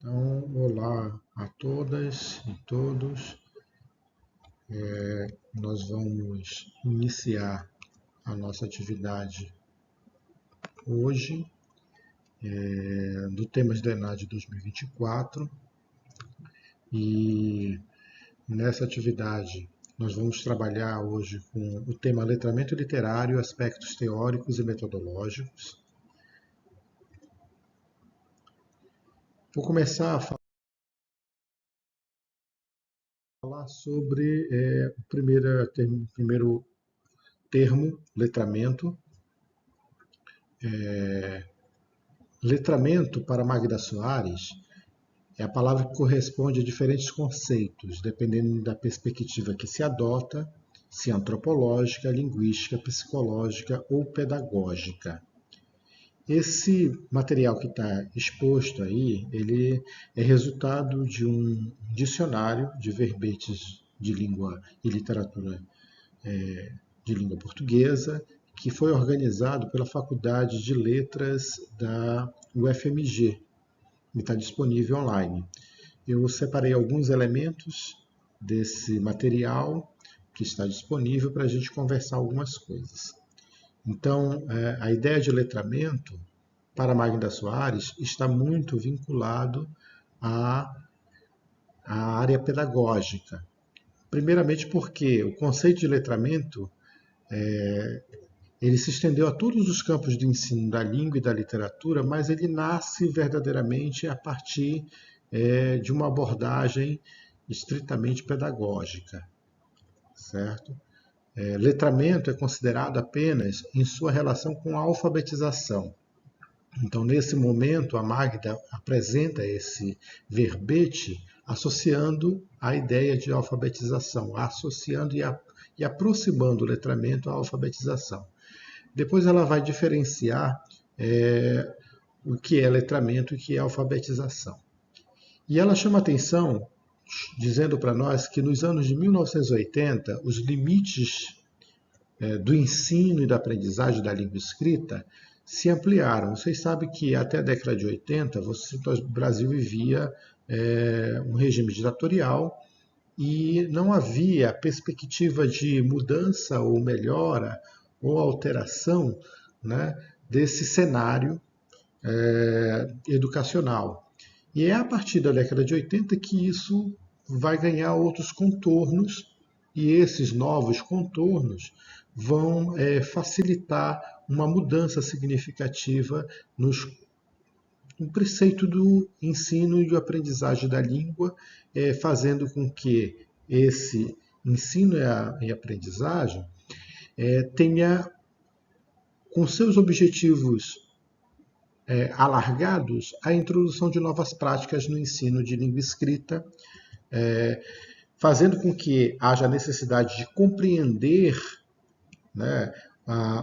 Então, olá a todas e todos. Nós vamos iniciar a nossa atividade hoje do Temas da ENAD 2024 e nessa atividade nós vamos trabalhar hoje com o tema letramento literário, aspectos teóricos e metodológicos. Vou começar a falar sobre o primeiro termo, letramento. Letramento, para Magda Soares, é a palavra que corresponde a diferentes conceitos, dependendo da perspectiva que se adota, se antropológica, linguística, psicológica ou pedagógica. Esse material que está exposto aí, ele é resultado de um dicionário de verbetes de língua e literatura de língua portuguesa, que foi organizado pela Faculdade de Letras da UFMG, e está disponível online. Eu separei alguns elementos desse material que está disponível para a gente conversar algumas coisas. Então, a ideia de letramento para Magda Soares está muito vinculado à área pedagógica. Primeiramente porque o conceito de letramento ele se estendeu a todos os campos do ensino da língua e da literatura, mas ele nasce verdadeiramente a partir de uma abordagem estritamente pedagógica, certo? Letramento é considerado apenas em sua relação com a alfabetização. Então, nesse momento, a Magda apresenta esse verbete associando a ideia de alfabetização, associando e aproximando o letramento à alfabetização. Depois ela vai diferenciar o que é letramento e o que é alfabetização. E ela chama atenção, dizendo para nós que nos anos de 1980, os limites do ensino e da aprendizagem da língua escrita se ampliaram. Vocês sabem que até a década de 80, o Brasil vivia um regime ditatorial e não havia perspectiva de mudança ou melhora ou alteração, né, desse cenário educacional. E é a partir da década de 80 que isso vai ganhar outros contornos, e esses novos contornos vão facilitar uma mudança significativa no preceito do ensino e de aprendizagem da língua, fazendo com que esse ensino e aprendizagem tenha, com seus objetivos alargados, a introdução de novas práticas no ensino de língua escrita, fazendo com que haja necessidade de compreender, né,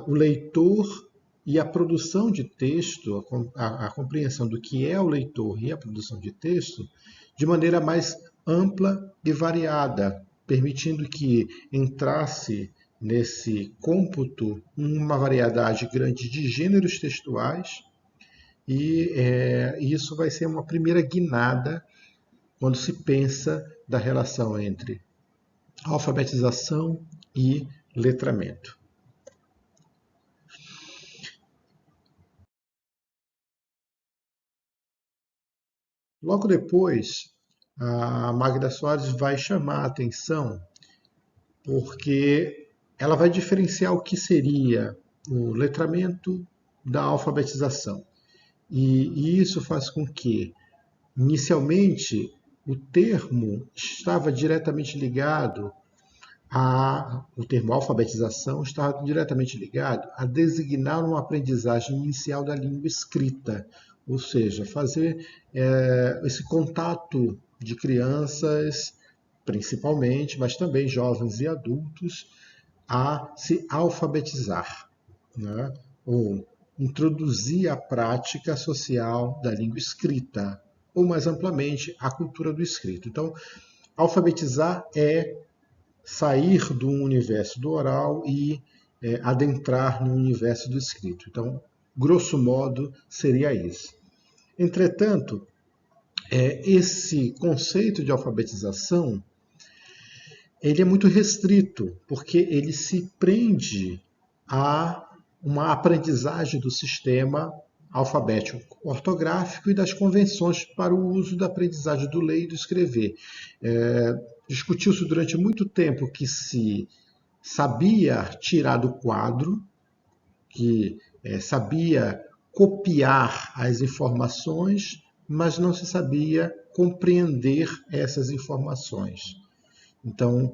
o leitor e a produção de texto, a compreensão do que é o leitor e a produção de texto, de maneira mais ampla e variada, permitindo que entrasse nesse cômputo uma variedade grande de gêneros textuais, e isso vai ser uma primeira guinada quando se pensa da relação entre alfabetização e letramento. Logo depois, a Magda Soares vai chamar a atenção porque ela vai diferenciar o que seria o letramento da alfabetização. E isso faz com que, inicialmente, o termo estava diretamente ligado o termo alfabetização estava diretamente ligado a designar uma aprendizagem inicial da língua escrita, ou seja, fazer esse contato de crianças, principalmente, mas também jovens e adultos, a se alfabetizar, né? Ou introduzir a prática social da língua escrita, ou mais amplamente, a cultura do escrito. Então, alfabetizar é sair do universo do oral e adentrar no universo do escrito. Então, grosso modo, seria isso. Entretanto, Esse conceito de alfabetização ele é muito restrito, porque ele se prende a uma aprendizagem do sistema alfabético ortográfico e das convenções para o uso da aprendizagem do ler e do escrever. Discutiu-se durante muito tempo que se sabia tirar do quadro, que sabia copiar as informações, mas não se sabia compreender essas informações. Então,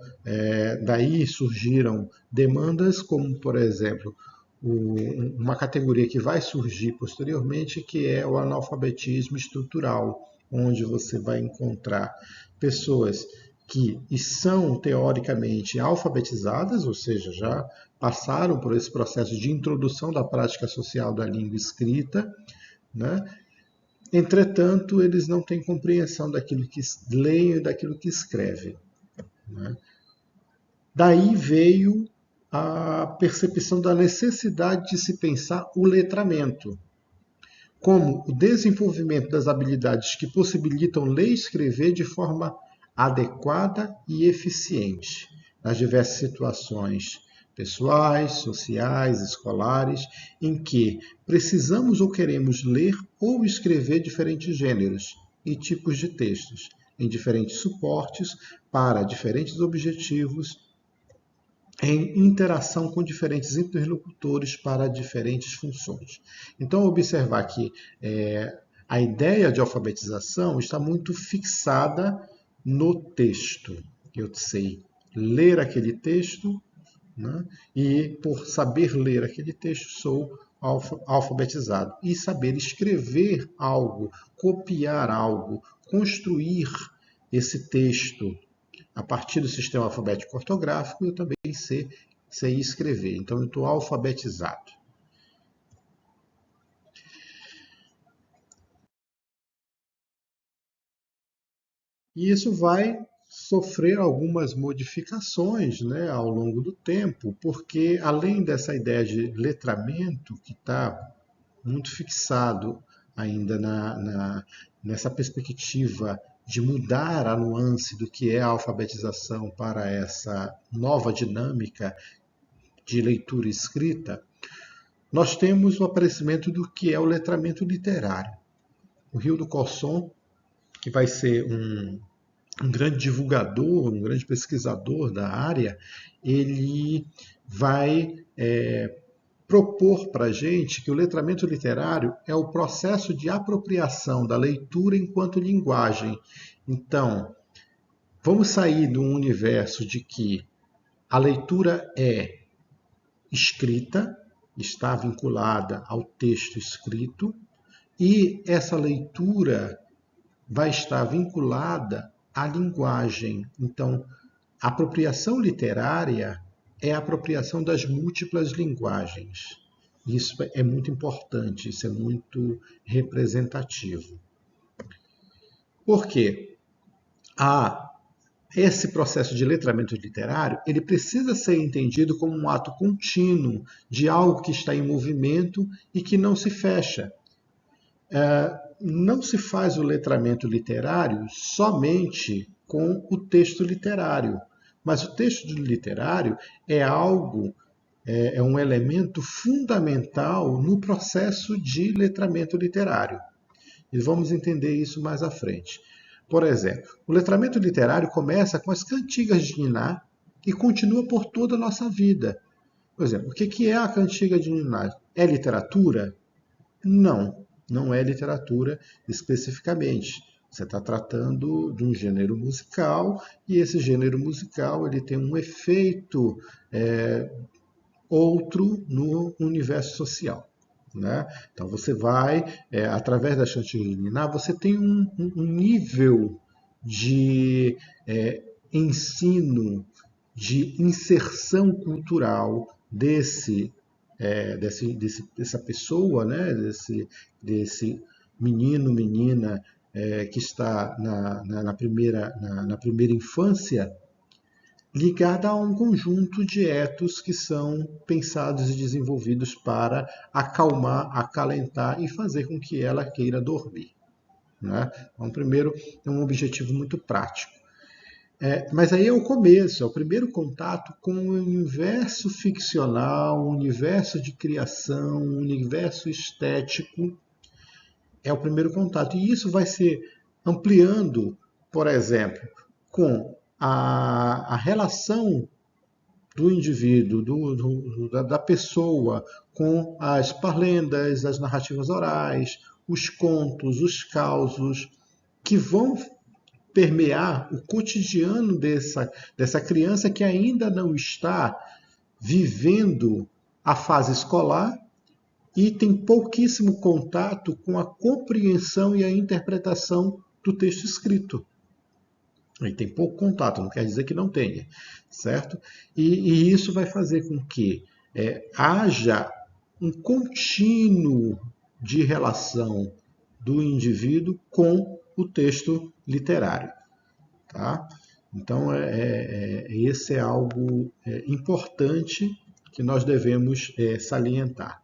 daí surgiram demandas como, por exemplo, uma categoria que vai surgir posteriormente, que é o analfabetismo estrutural, onde você vai encontrar pessoas que são teoricamente alfabetizadas, ou seja, já passaram por esse processo de introdução da prática social da língua escrita, né? Entretanto, eles não têm compreensão daquilo que leem e daquilo que escrevem, né? Daí veio a percepção da necessidade de se pensar o letramento como o desenvolvimento das habilidades que possibilitam ler e escrever de forma adequada e eficiente nas diversas situações pessoais, sociais, escolares, em que precisamos ou queremos ler ou escrever diferentes gêneros e tipos de textos, em diferentes suportes, para diferentes objetivos, em interação com diferentes interlocutores para diferentes funções. Então, observar que a ideia de alfabetização está muito fixada no texto. Eu sei ler aquele texto, né? E por saber ler aquele texto, sou alfabetizado. E saber escrever algo, copiar algo, construir esse texto a partir do sistema alfabético ortográfico, eu também sei escrever. Então, eu estou alfabetizado. E isso vai sofrer algumas modificações, né, ao longo do tempo, porque além dessa ideia de letramento, que está muito fixado ainda nessa perspectiva de mudar a nuance do que é a alfabetização para essa nova dinâmica de leitura e escrita, nós temos o aparecimento do que é o letramento literário. O Rio do Cosson, que vai ser um grande divulgador, um grande pesquisador da área, ele vai propor para a gente que o letramento literário é o processo de apropriação da leitura enquanto linguagem. Então, vamos sair de um universo de que a leitura é escrita, está vinculada ao texto escrito, e essa leitura vai estar vinculada à linguagem. Então, a apropriação literária é a apropriação das múltiplas linguagens. Isso é muito importante, isso é muito representativo. Por quê? Esse processo de letramento literário, ele precisa ser entendido como um ato contínuo de algo que está em movimento e que não se fecha. Não se faz o letramento literário somente com o texto literário, mas o texto literário é algo, é um elemento fundamental no processo de letramento literário. E vamos entender isso mais à frente. Por exemplo, o letramento literário começa com as cantigas de Niná e continua por toda a nossa vida. Por exemplo, o que é a cantiga de Niná? É literatura? Não, não é literatura especificamente. Você está tratando de um gênero musical e esse gênero musical ele tem um efeito outro no universo social. Né? Então você vai, através da chantilly de Niná, você tem um nível de ensino, de inserção cultural dessa pessoa, né? desse menino, menina que está na primeira infância, ligada a um conjunto de etos que são pensados e desenvolvidos para acalmar, acalentar e fazer com que ela queira dormir. né? Então, primeiro, é um objetivo muito prático. Mas aí é o começo, é o primeiro contato com o universo ficcional, o universo de criação, o universo estético. É o primeiro contato. E isso vai ser ampliando, por exemplo, com a relação do indivíduo, da pessoa, com as parlendas, as narrativas orais, os contos, os causos, que vão permear o cotidiano dessa criança que ainda não está vivendo a fase escolar e tem pouquíssimo contato com a compreensão e a interpretação do texto escrito. Ele tem pouco contato, não quer dizer que não tenha, certo? E isso vai fazer com que haja um contínuo de relação do indivíduo com o texto literário. Tá? Então, esse é algo importante que nós devemos salientar.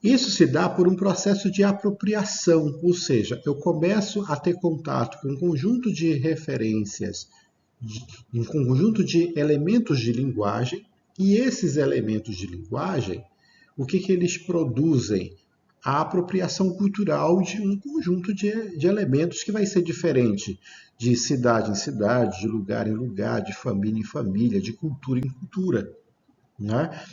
Isso se dá por um processo de apropriação, ou seja, eu começo a ter contato com um conjunto de referências, um conjunto de elementos de linguagem, e esses elementos de linguagem, o que eles produzem? A apropriação cultural de um conjunto de elementos que vai ser diferente de cidade em cidade, de lugar em lugar, de família em família, de cultura em cultura. Né?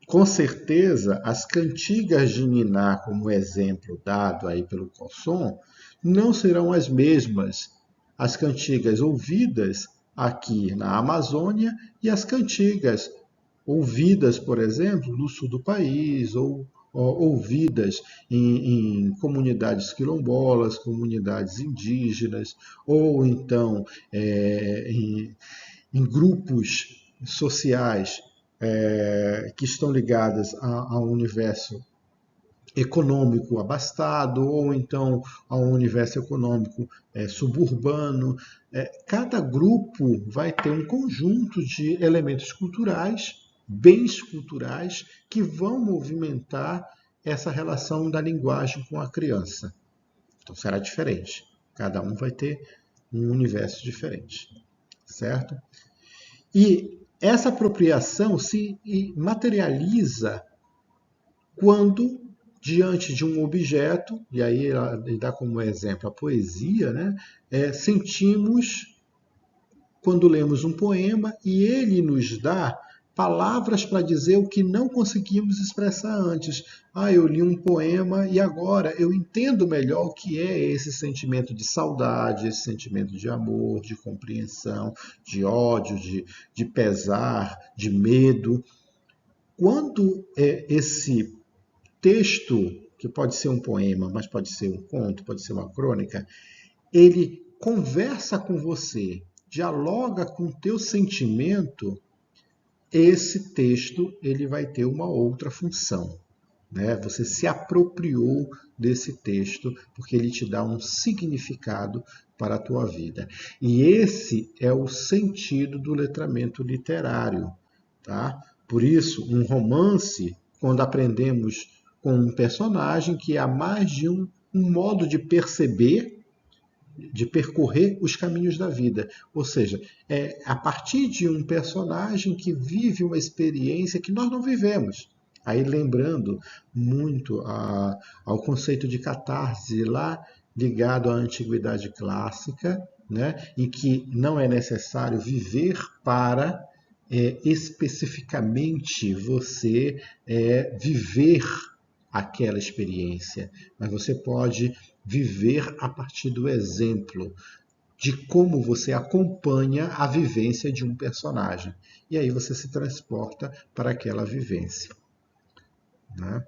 Com certeza, as cantigas de Niná, como exemplo dado aí pelo Cosson, não serão as mesmas as cantigas ouvidas aqui na Amazônia e as cantigas ouvidas, por exemplo, no sul do país ou ouvidas em comunidades quilombolas, comunidades indígenas, ou então em grupos sociais que estão ligadas ao universo econômico abastado ou então ao universo econômico suburbano. Cada grupo vai ter um conjunto de elementos culturais, bens culturais, que vão movimentar essa relação da linguagem com a criança. Então será diferente. Cada um vai ter um universo diferente, certo? E essa apropriação se materializa quando, diante de um objeto, e aí ele dá como exemplo a poesia, né? Sentimos quando lemos um poema e ele nos dá palavras para dizer o que não conseguimos expressar antes. Eu li um poema e agora eu entendo melhor o que é esse sentimento de saudade, esse sentimento de amor, de compreensão, de ódio, de pesar, de medo. Quando esse texto, que pode ser um poema, mas pode ser um conto, pode ser uma crônica, ele conversa com você, dialoga com o teu sentimento, esse texto ele vai ter uma outra função. Né? Você se apropriou desse texto porque ele te dá um significado para a tua vida. E esse é o sentido do letramento literário. Tá? Por isso, um romance, quando aprendemos com um personagem que há mais de um modo de perceber, de percorrer os caminhos da vida. Ou seja, é a partir de um personagem que vive uma experiência que nós não vivemos. Aí lembrando muito ao conceito de catarse lá ligado à antiguidade clássica, né, em que não é necessário viver para especificamente você viver aquela experiência, mas você pode viver a partir do exemplo de como você acompanha a vivência de um personagem. E aí você se transporta para aquela vivência. Né?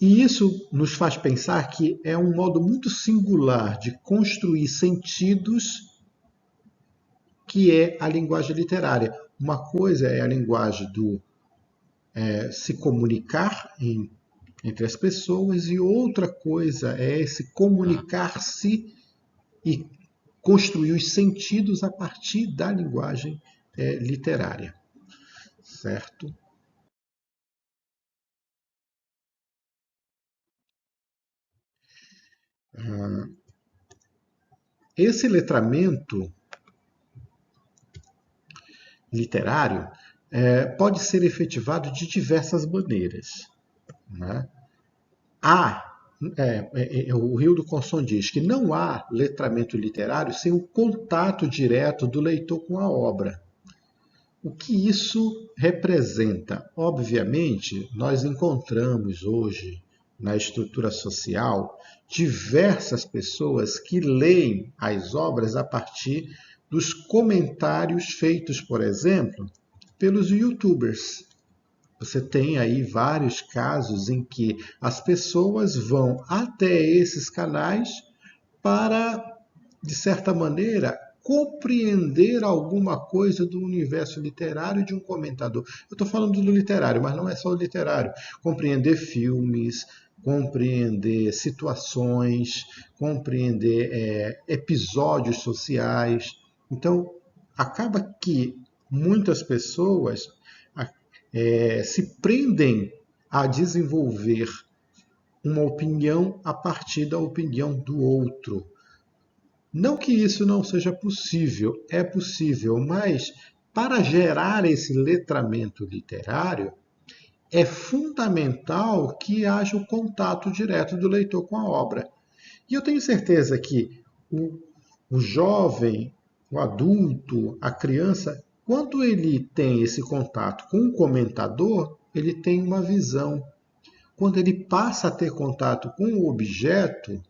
E isso nos faz pensar que é um modo muito singular de construir sentidos que é a linguagem literária. Uma coisa é a linguagem do se comunicar entre as pessoas e outra coisa é se comunicar-se e construir os sentidos a partir da linguagem literária, certo? Esse letramento literário pode ser efetivado de diversas maneiras, né? O Rio do Consom diz que não há letramento literário sem o contato direto do leitor com a obra. O que isso representa? Obviamente, nós encontramos hoje na estrutura social diversas pessoas que leem as obras a partir dos comentários feitos, por exemplo, pelos YouTubers. Você tem aí vários casos em que as pessoas vão até esses canais para, de certa maneira, compreender alguma coisa do universo literário de um comentador. Eu estou falando do literário, mas não é só o literário. Compreender filmes, compreender situações, compreender episódios sociais. Então, acaba que muitas pessoas se prendem a desenvolver uma opinião a partir da opinião do outro. Não que isso não seja possível, é possível, mas para gerar esse letramento literário, é fundamental que haja o contato direto do leitor com a obra. E eu tenho certeza que o jovem, o adulto, a criança, quando ele tem esse contato com o comentador, ele tem uma visão. Quando ele passa a ter contato com o objeto,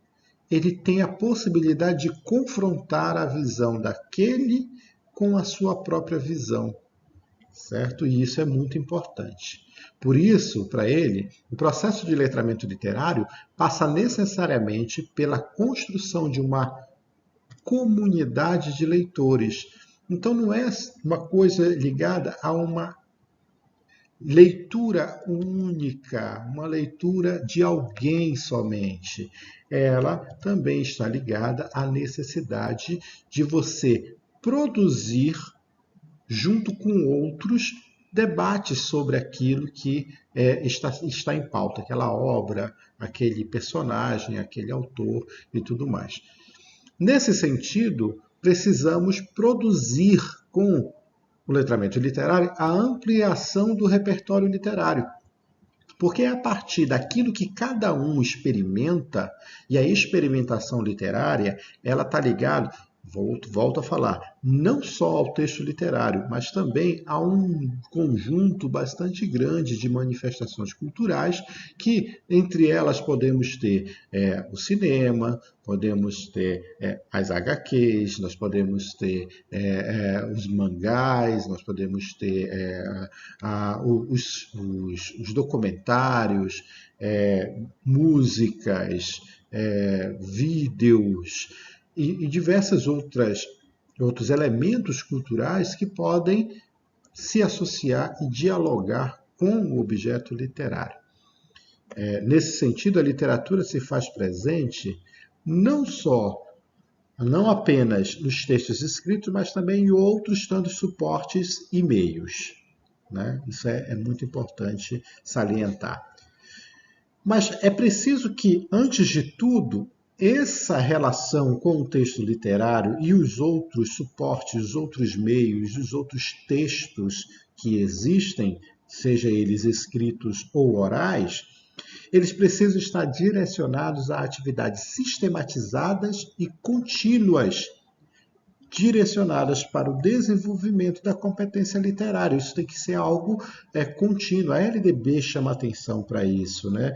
ele tem a possibilidade de confrontar a visão daquele com a sua própria visão, certo? E isso é muito importante. Por isso, para ele, o processo de letramento literário passa necessariamente pela construção de uma comunidade de leitores. Então, não é uma coisa ligada a uma leitura única, uma leitura de alguém somente. Ela também está ligada à necessidade de você produzir, junto com outros, debates sobre aquilo que está em pauta, aquela obra, aquele personagem, aquele autor e tudo mais. Nesse sentido, precisamos produzir com o letramento literário a ampliação do repertório literário. Porque é a partir daquilo que cada um experimenta, e a experimentação literária, ela está ligada, volto a falar, não só ao texto literário, mas também a um conjunto bastante grande de manifestações culturais, que entre elas podemos ter o cinema, podemos ter as HQs, nós podemos ter os mangás, nós podemos ter os documentários, músicas, vídeos e diversos outros elementos culturais que podem se associar e dialogar com o objeto literário. Nesse sentido, a literatura se faz presente não apenas nos textos escritos, mas também em outros tantos suportes e meios. Né? Isso é muito importante salientar. Mas é preciso que, antes de tudo, essa relação com o texto literário e os outros suportes, os outros meios, os outros textos que existem, seja eles escritos ou orais, eles precisam estar direcionados a atividades sistematizadas e contínuas, direcionadas para o desenvolvimento da competência literária. Isso tem que ser algo contínuo. A LDB chama atenção para isso, né?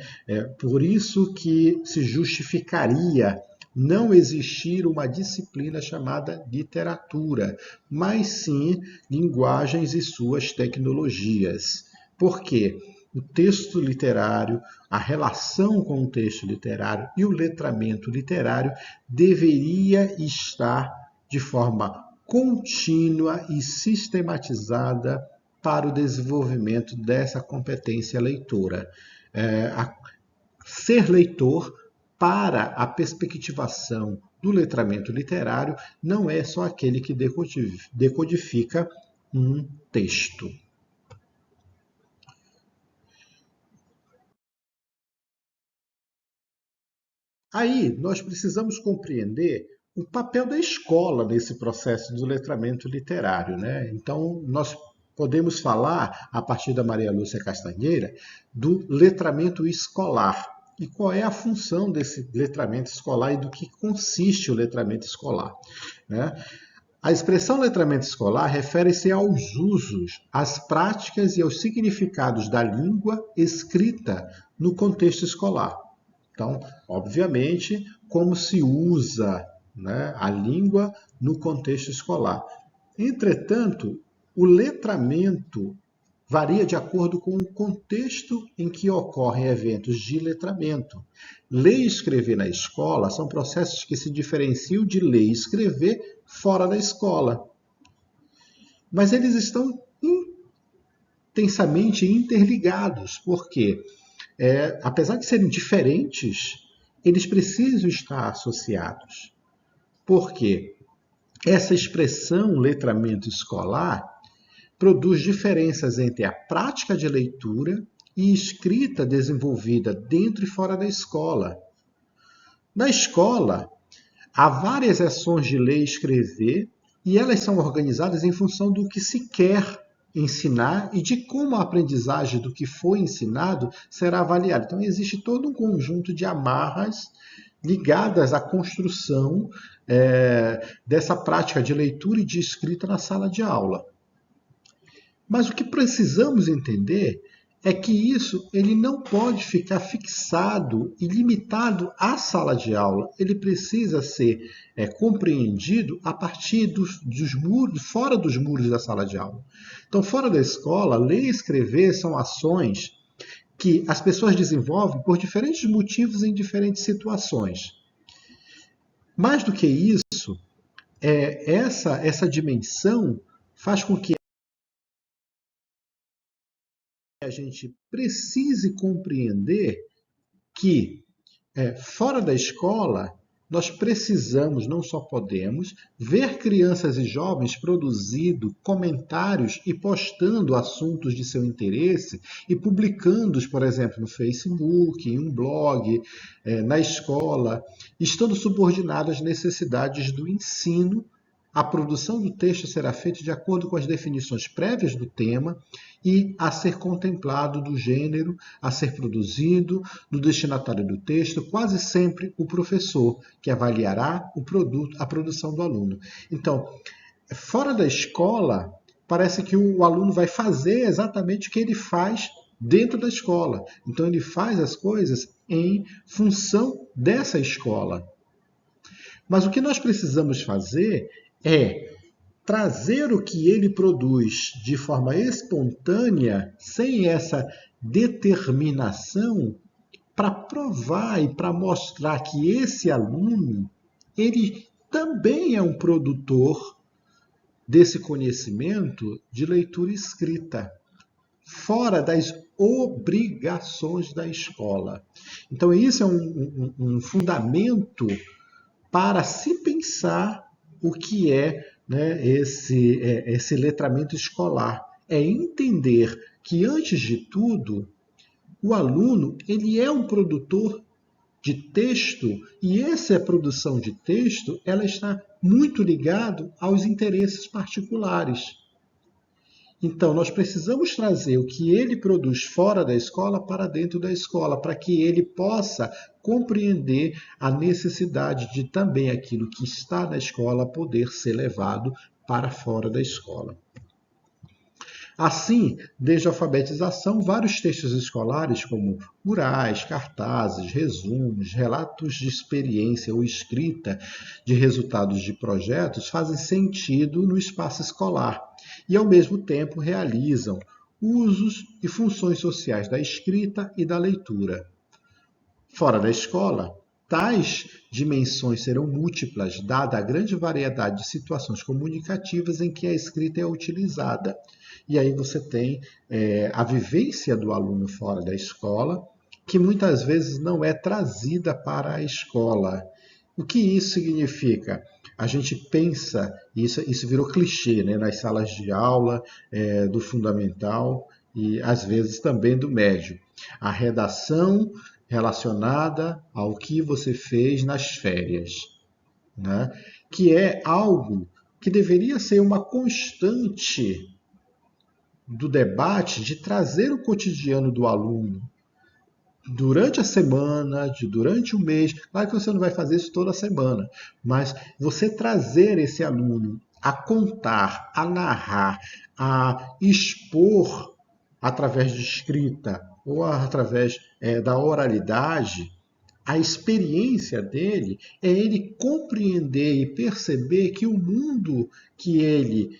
Por isso que se justificaria não existir uma disciplina chamada literatura, mas sim linguagens e suas tecnologias. Por quê? O texto literário, a relação com o texto literário e o letramento literário deveria estar de forma contínua e sistematizada para o desenvolvimento dessa competência leitora. Ser leitor, para a perspectivação do letramento literário, não é só aquele que decodifica um texto. Aí nós precisamos compreender o papel da escola nesse processo do letramento literário, né? Então, nós podemos falar, a partir da Maria Lúcia Castanheira, do letramento escolar. E qual é a função desse letramento escolar e do que consiste o letramento escolar, né? A expressão letramento escolar refere-se aos usos, às práticas e aos significados da língua escrita no contexto escolar. Então, obviamente, como se usa, né, a língua no contexto escolar. Entretanto, o letramento varia de acordo com o contexto em que ocorrem eventos de letramento. Ler e escrever na escola são processos que se diferenciam de ler e escrever fora da escola. Mas eles estão intensamente interligados, porque, apesar de serem diferentes, eles precisam estar associados. Porque essa expressão letramento escolar produz diferenças entre a prática de leitura e escrita desenvolvida dentro e fora da escola. Na escola, há várias ações de ler e escrever, e elas são organizadas em função do que se quer ensinar e de como a aprendizagem do que foi ensinado será avaliada. Então, existe todo um conjunto de amarras ligadas à construção dessa prática de leitura e de escrita na sala de aula. Mas o que precisamos entender é que isso ele não pode ficar fixado e limitado à sala de aula. Ele precisa ser compreendido a partir dos muros, fora dos muros da sala de aula. Então, fora da escola, ler e escrever são ações que as pessoas desenvolvem por diferentes motivos em diferentes situações. Mais do que isso, essa dimensão faz com que a gente precise compreender que, fora da escola, nós precisamos, não só podemos, ver crianças e jovens produzindo comentários e postando assuntos de seu interesse e publicando-os, por exemplo, no Facebook, em um blog, na escola, estando subordinados às necessidades do ensino. A produção do texto será feita de acordo com as definições prévias do tema e a ser contemplado do gênero a ser produzido, do destinatário do texto, quase sempre o professor, que avaliará o produto, a produção do aluno. Então, fora da escola, parece que o aluno vai fazer exatamente o que ele faz dentro da escola. Então, ele faz as coisas em função dessa escola. Mas o que nós precisamos fazer é trazer o que ele produz de forma espontânea, sem essa determinação, para provar e para mostrar que esse aluno, ele também é um produtor desse conhecimento de leitura escrita, fora das obrigações da escola. Então, isso é um fundamento para se pensar o que é, né, esse letramento escolar. É entender que, antes de tudo, o aluno ele é um produtor de texto e essa produção de texto ela está muito ligada aos interesses particulares. Então, nós precisamos trazer o que ele produz fora da escola para dentro da escola, para que ele possa compreender a necessidade de também aquilo que está na escola poder ser levado para fora da escola. Assim, desde a alfabetização, vários textos escolares, como murais, cartazes, resumos, relatos de experiência ou escrita de resultados de projetos, fazem sentido no espaço escolar e, ao mesmo tempo, realizam usos e funções sociais da escrita e da leitura. Fora da escola, tais dimensões serão múltiplas, dada a grande variedade de situações comunicativas em que a escrita é utilizada. E aí você tem a vivência do aluno fora da escola, que muitas vezes não é trazida para a escola. O que isso significa? A gente pensa, isso virou clichê, né, nas salas de aula do fundamental e às vezes também do médio. A redação relacionada ao que você fez nas férias, né? Que é algo que deveria ser uma constante do debate de trazer o cotidiano do aluno durante a semana, durante o mês. Claro que você não vai fazer isso toda semana, mas você trazer esse aluno a contar, a narrar, a expor através de escrita ou através da oralidade, a experiência dele é ele compreender e perceber que o mundo que ele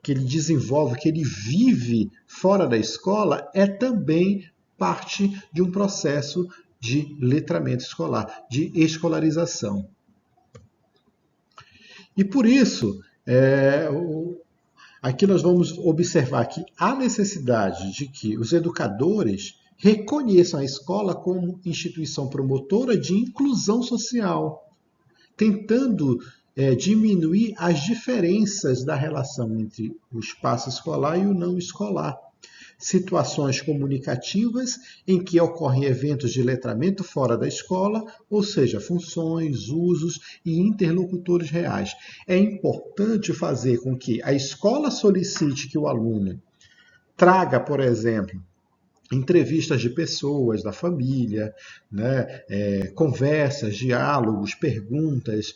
desenvolve, que ele vive fora da escola, é também parte de um processo de letramento escolar, de escolarização. E por isso, aqui nós vamos observar que há necessidade de que os educadores reconheçam a escola como instituição promotora de inclusão social, tentando diminuir as diferenças da relação entre o espaço escolar e o não escolar. Situações comunicativas em que ocorrem eventos de letramento fora da escola, ou seja, funções, usos e interlocutores reais. É importante fazer com que a escola solicite que o aluno traga, por exemplo, entrevistas de pessoas da família, né? Conversas, diálogos, perguntas,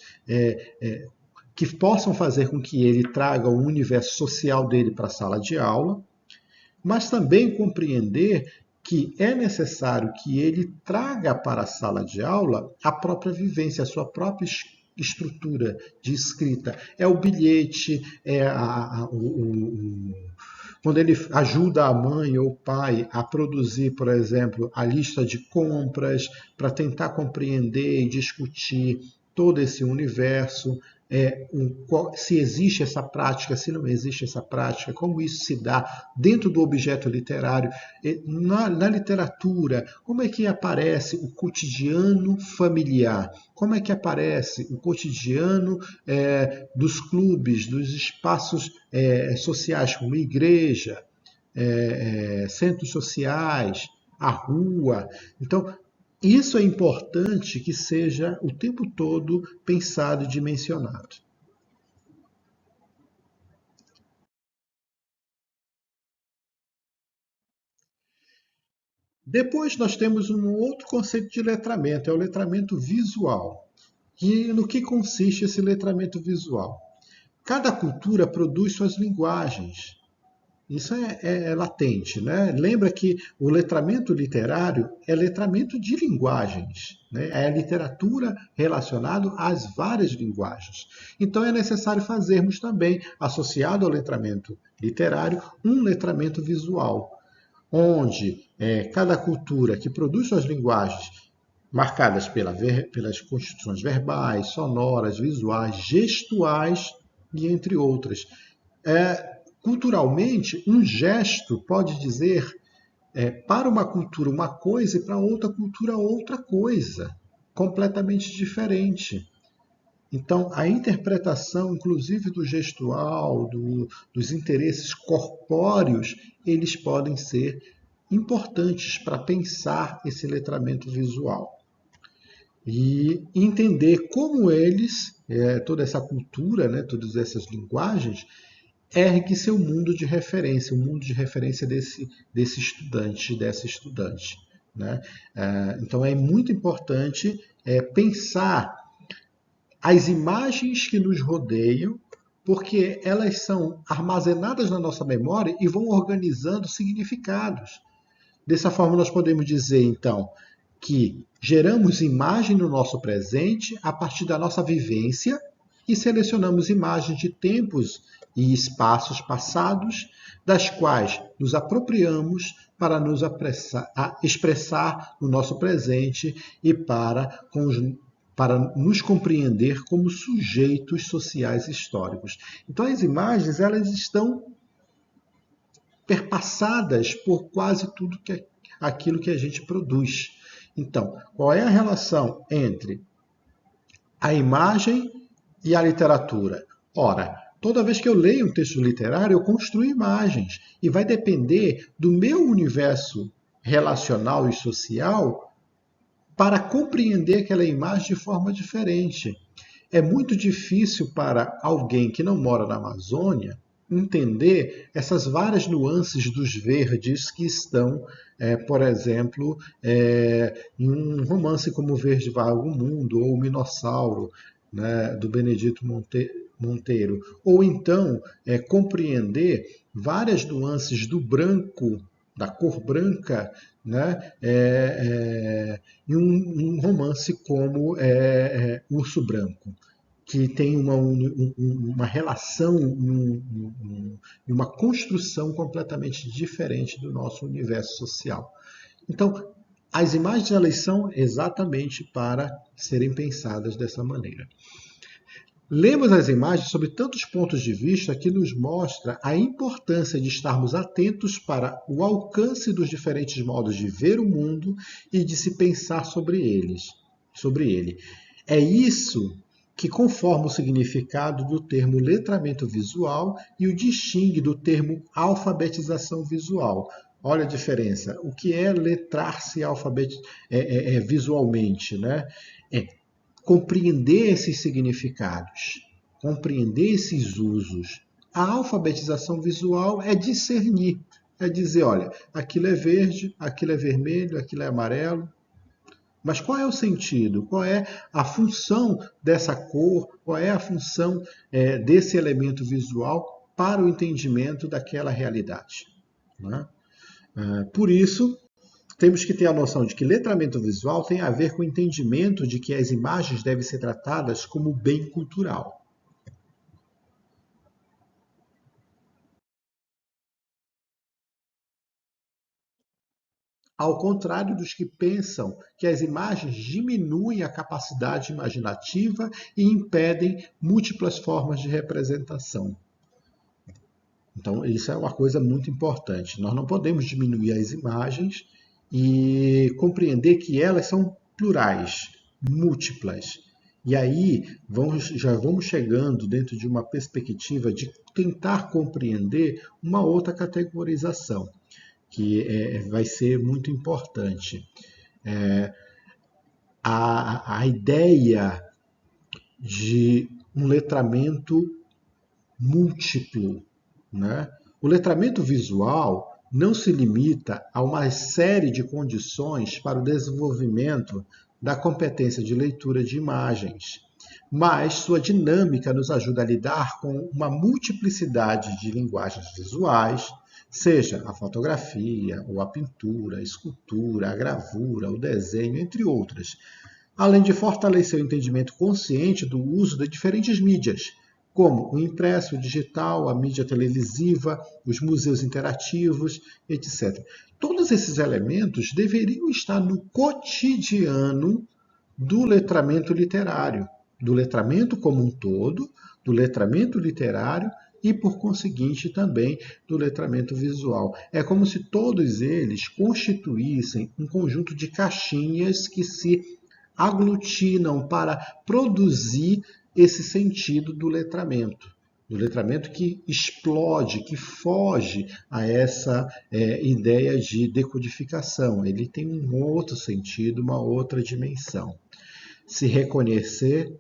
que possam fazer com que ele traga o universo social dele para a sala de aula, mas também compreender que é necessário que ele traga para a sala de aula a própria vivência, a sua própria estrutura de escrita. É o bilhete, quando ele ajuda a mãe ou o pai a produzir, por exemplo, a lista de compras para tentar compreender e discutir todo esse universo, se existe essa prática, se não existe essa prática, como isso se dá dentro do objeto literário, na literatura, como é que aparece o cotidiano familiar, como é que aparece o cotidiano dos clubes, dos espaços sociais, como igreja, centros sociais, a rua. Então, isso é importante que seja o tempo todo pensado e dimensionado. Depois nós temos um outro conceito de letramento, é o letramento visual. E no que consiste esse letramento visual? Cada cultura produz suas linguagens. Isso é latente, né? Lembra que o letramento literário é letramento de linguagens, né? É a literatura relacionada às várias linguagens. Então é necessário fazermos também, associado ao letramento literário, um letramento visual, onde cada cultura que produz suas linguagens marcadas pelas construções verbais, sonoras, visuais, gestuais e entre outras. Culturalmente, um gesto pode dizer para uma cultura uma coisa e para outra cultura outra coisa, completamente diferente. Então, a interpretação, inclusive do gestual, dos interesses corpóreos, eles podem ser importantes para pensar esse letramento visual. E entender como eles, toda essa cultura, né, todas essas linguagens, ergue seu mundo de referência, o mundo de referência desse estudante, dessa estudante. Né? Então é muito importante pensar as imagens que nos rodeiam, porque elas são armazenadas na nossa memória e vão organizando significados. Dessa forma, nós podemos dizer, então, que geramos imagem no nosso presente a partir da nossa vivência e selecionamos imagens de tempos e espaços passados, das quais nos apropriamos para nos expressar no nosso presente e para nos compreender como sujeitos sociais históricos. Então, as imagens elas estão perpassadas por quase tudo aquilo que a gente produz. Então, qual é a relação entre a imagem e a literatura? Ora, toda vez que eu leio um texto literário, eu construo imagens e vai depender do meu universo relacional e social para compreender aquela imagem de forma diferente. É muito difícil para alguém que não mora na Amazônia entender essas várias nuances dos verdes que estão, por exemplo, em um romance como Verde Vaga o Mundo ou o Minossauro, né, do Benedito Monteiro. Ou então compreender várias nuances do branco, da cor branca, né, em um romance como Urso Branco, que tem uma relação e uma construção completamente diferente do nosso universo social. Então, as imagens elas são exatamente para serem pensadas dessa maneira. Lemos as imagens sob tantos pontos de vista que nos mostra a importância de estarmos atentos para o alcance dos diferentes modos de ver o mundo e de se pensar sobre ele. É isso que conforma o significado do termo letramento visual e o distingue do termo alfabetização visual. Olha a diferença. O que é letrar-se visualmente, né? É compreender esses significados, compreender esses usos. A alfabetização visual é discernir, é dizer, olha, aquilo é verde, aquilo é vermelho, aquilo é amarelo. Mas qual é o sentido? Qual é a função dessa cor? Qual é a função desse elemento visual para o entendimento daquela realidade? Né? Por isso, temos que ter a noção de que letramento visual tem a ver com o entendimento de que as imagens devem ser tratadas como bem cultural. Ao contrário dos que pensam que as imagens diminuem a capacidade imaginativa e impedem múltiplas formas de representação. Então, isso é uma coisa muito importante. Nós não podemos diminuir as imagens e compreender que elas são plurais, múltiplas. E aí já vamos chegando dentro de uma perspectiva de tentar compreender uma outra categorização, que vai ser muito importante. A ideia de um letramento múltiplo, né? O letramento visual não se limita a uma série de condições para o desenvolvimento da competência de leitura de imagens, mas sua dinâmica nos ajuda a lidar com uma multiplicidade de linguagens visuais, seja a fotografia, ou a pintura, a escultura, a gravura, o desenho, entre outras, além de fortalecer o entendimento consciente do uso de diferentes mídias, como o impresso, o digital, a mídia televisiva, os museus interativos, etc. Todos esses elementos deveriam estar no cotidiano do letramento literário, do letramento como um todo, do letramento literário e, por conseguinte, também do letramento visual. É como se todos eles constituíssem um conjunto de caixinhas que se aglutinam para produzir esse sentido do letramento que explode, que foge a essa ideia de decodificação. Ele tem um outro sentido, uma outra dimensão. Se reconhecer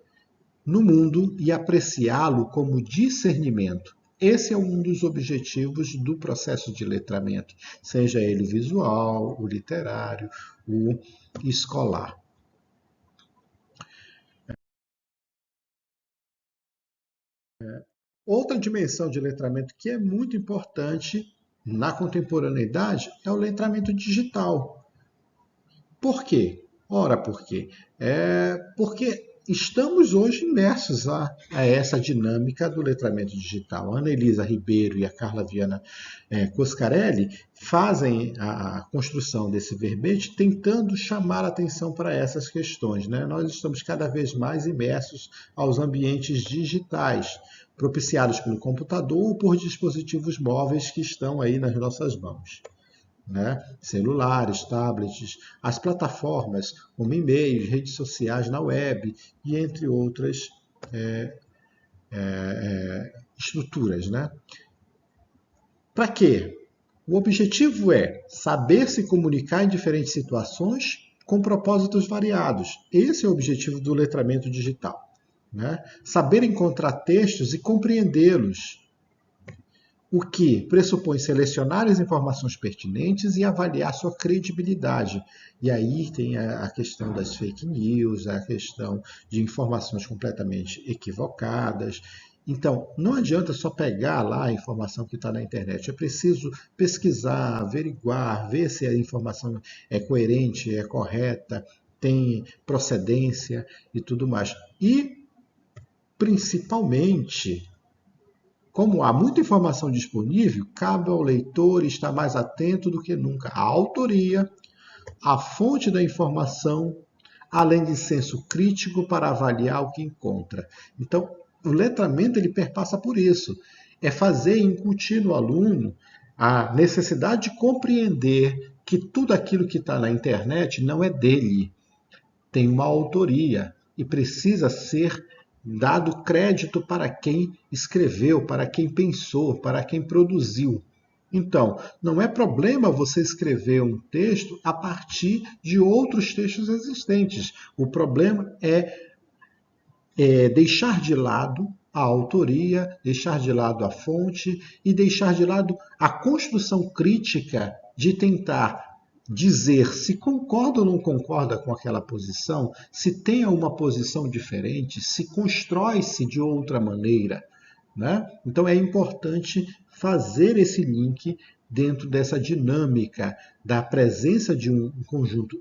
no mundo e apreciá-lo como discernimento. Esse é um dos objetivos do processo de letramento, seja ele o visual, o literário, o escolar. Outra dimensão de letramento que é muito importante na contemporaneidade é o letramento digital. Por quê? Ora, por quê? Porque estamos hoje imersos a essa dinâmica do letramento digital. A Ana Elisa Ribeiro e a Carla Viana Coscarelli fazem a construção desse verbete tentando chamar a atenção para essas questões, né? Nós estamos cada vez mais imersos aos ambientes digitais, propiciados pelo computador ou por dispositivos móveis que estão aí nas nossas mãos. Né? Celulares, tablets, as plataformas como e-mails, redes sociais na web e entre outras estruturas. Né? Para quê? O objetivo é saber se comunicar em diferentes situações com propósitos variados. Esse é o objetivo do letramento digital, né? Saber encontrar textos e compreendê-los, o que pressupõe selecionar as informações pertinentes e avaliar sua credibilidade. E aí tem a questão das fake news, a questão de informações completamente equivocadas. Então, não adianta só pegar lá a informação que está na internet. É preciso pesquisar, averiguar, ver se a informação é coerente, é correta, tem procedência e tudo mais. E, principalmente, como há muita informação disponível, cabe ao leitor estar mais atento do que nunca à autoria, à fonte da informação, além de senso crítico para avaliar o que encontra. Então, o letramento ele perpassa por isso. É fazer incutir no aluno a necessidade de compreender que tudo aquilo que está na internet não é dele, tem uma autoria e precisa ser dado crédito para quem escreveu, para quem pensou, para quem produziu. Então, não é problema você escrever um texto a partir de outros textos existentes. O problema é deixar de lado a autoria, deixar de lado a fonte e deixar de lado a construção crítica de tentar dizer se concorda ou não concorda com aquela posição, se tem uma posição diferente, se constrói-se de outra maneira, né? Então é importante fazer esse link dentro dessa dinâmica da presença de um conjunto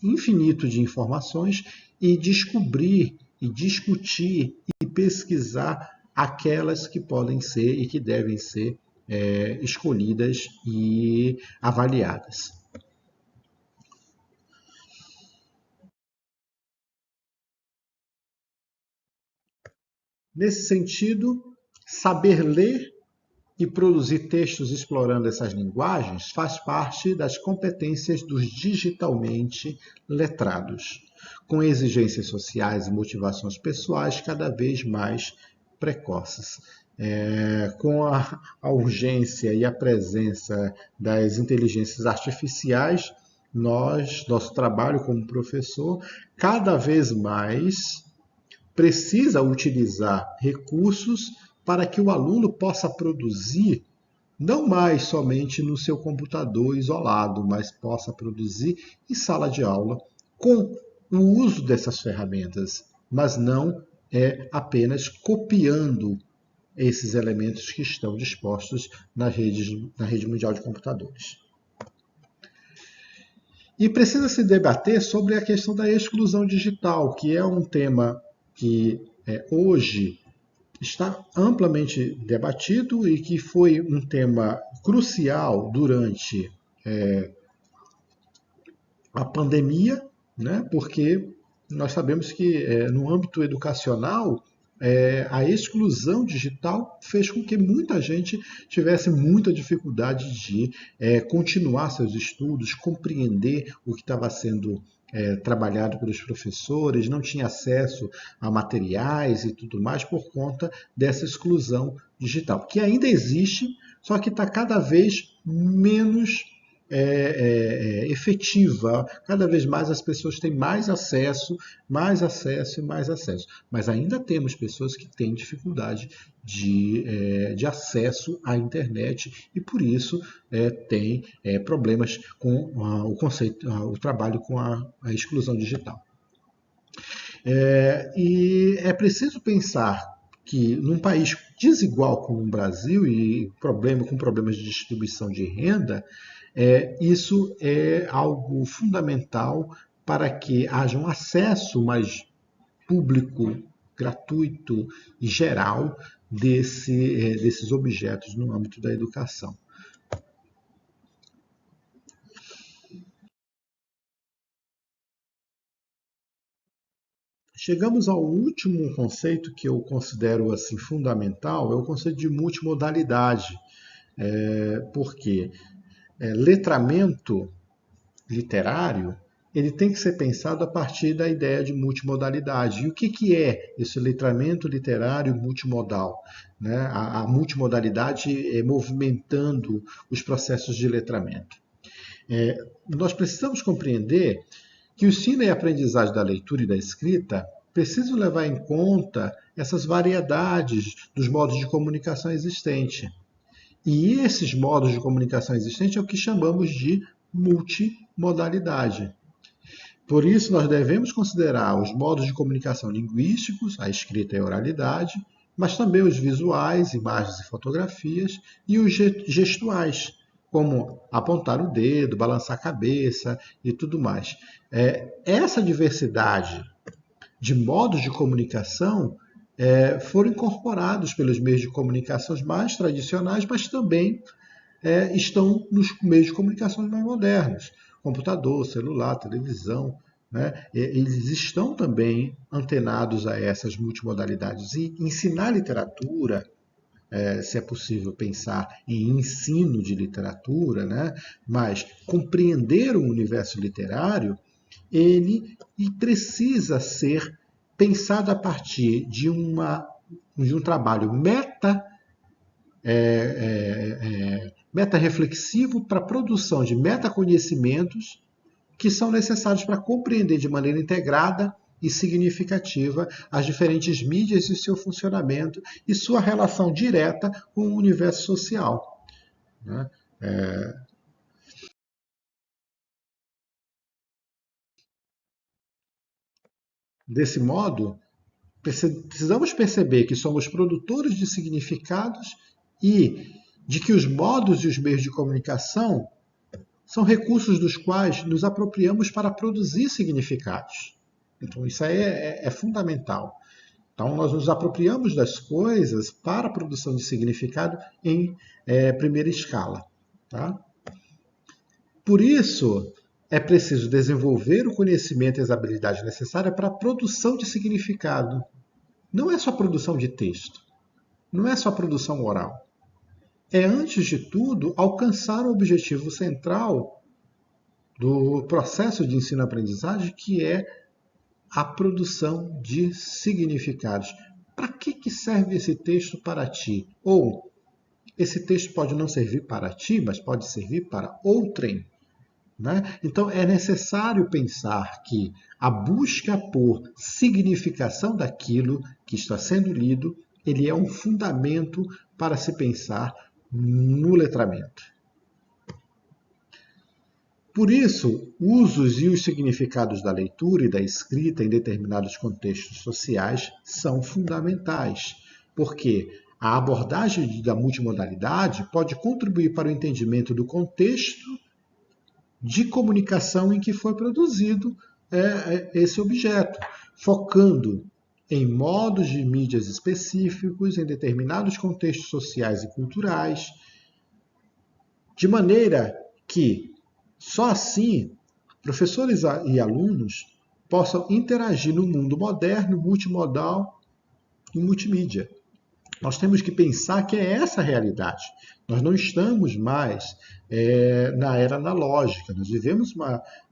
infinito de informações e descobrir e discutir e pesquisar aquelas que podem ser e que devem ser escolhidas e avaliadas. Nesse sentido, saber ler e produzir textos explorando essas linguagens faz parte das competências dos digitalmente letrados, com exigências sociais e motivações pessoais cada vez mais precoces. Com a urgência e a presença das inteligências artificiais, nosso trabalho como professor, cada vez mais precisa utilizar recursos para que o aluno possa produzir não mais somente no seu computador isolado, mas possa produzir em sala de aula com o uso dessas ferramentas, mas não apenas copiando esses elementos que estão dispostos na rede mundial de computadores. E precisa se debater sobre a questão da exclusão digital, que é um tema que hoje está amplamente debatido e que foi um tema crucial durante a pandemia, né? Porque nós sabemos que no âmbito educacional a exclusão digital fez com que muita gente tivesse muita dificuldade de continuar seus estudos, compreender o que estava sendo trabalhado pelos professores, não tinha acesso a materiais e tudo mais por conta dessa exclusão digital, que ainda existe, só que está cada vez menos efetiva. Cada vez mais as pessoas têm mais acesso e mais acesso. Mas ainda temos pessoas que têm dificuldade de acesso à internet e por isso têm problemas com o conceito, o trabalho com a exclusão digital. E é preciso pensar que num país desigual como o Brasil e com problemas de distribuição de renda, isso é algo fundamental para que haja um acesso mais público, gratuito e geral desses objetos no âmbito da educação. Chegamos ao último conceito que eu considero assim fundamental, é o conceito de multimodalidade, porque letramento literário ele tem que ser pensado a partir da ideia de multimodalidade. E o que é esse letramento literário multimodal? Né? A multimodalidade movimentando os processos de letramento. Nós precisamos compreender que o ensino e a aprendizagem da leitura e da escrita precisam levar em conta essas variedades dos modos de comunicação existentes. E esses modos de comunicação existentes é o que chamamos de multimodalidade. Por isso, nós devemos considerar os modos de comunicação linguísticos, a escrita e a oralidade, mas também os visuais, imagens e fotografias, e os gestuais, como apontar o dedo, balançar a cabeça e tudo mais. Essa diversidade de modos de comunicação foram incorporados pelos meios de comunicação mais tradicionais, mas também estão nos meios de comunicação mais modernos. Computador, celular, televisão, né? Eles estão também antenados a essas multimodalidades. E ensinar literatura, se é possível pensar em ensino de literatura, né? Mas compreender o universo literário, ele precisa ser pensado a partir de um trabalho meta-reflexivo para a produção de metaconhecimentos que são necessários para compreender de maneira integrada e significativa as diferentes mídias e seu funcionamento e sua relação direta com o universo social. Né? Desse modo, precisamos perceber que somos produtores de significados e de que os modos e os meios de comunicação são recursos dos quais nos apropriamos para produzir significados. Então, isso aí é fundamental. Então, nós nos apropriamos das coisas para a produção de significado em primeira escala. Tá? Por isso, é preciso desenvolver o conhecimento e as habilidades necessárias para a produção de significado. Não é só produção de texto, não é só produção oral. É, antes de tudo, alcançar o objetivo central do processo de ensino-aprendizagem, que é a produção de significados. Para que serve esse texto para ti? Ou, esse texto pode não servir para ti, mas pode servir para outrem. Né? Então, é necessário pensar que a busca por significação daquilo que está sendo lido, ele é um fundamento para se pensar no letramento. Por isso, usos e os significados da leitura e da escrita em determinados contextos sociais são fundamentais, porque a abordagem da multimodalidade pode contribuir para o entendimento do contexto de comunicação em que foi produzido esse objeto, focando em modos de mídias específicos, em determinados contextos sociais e culturais, de maneira que só assim professores e alunos possam interagir no mundo moderno, multimodal e multimídia. Nós temos que pensar que é essa a realidade. Nós não estamos mais na era analógica, nós vivemos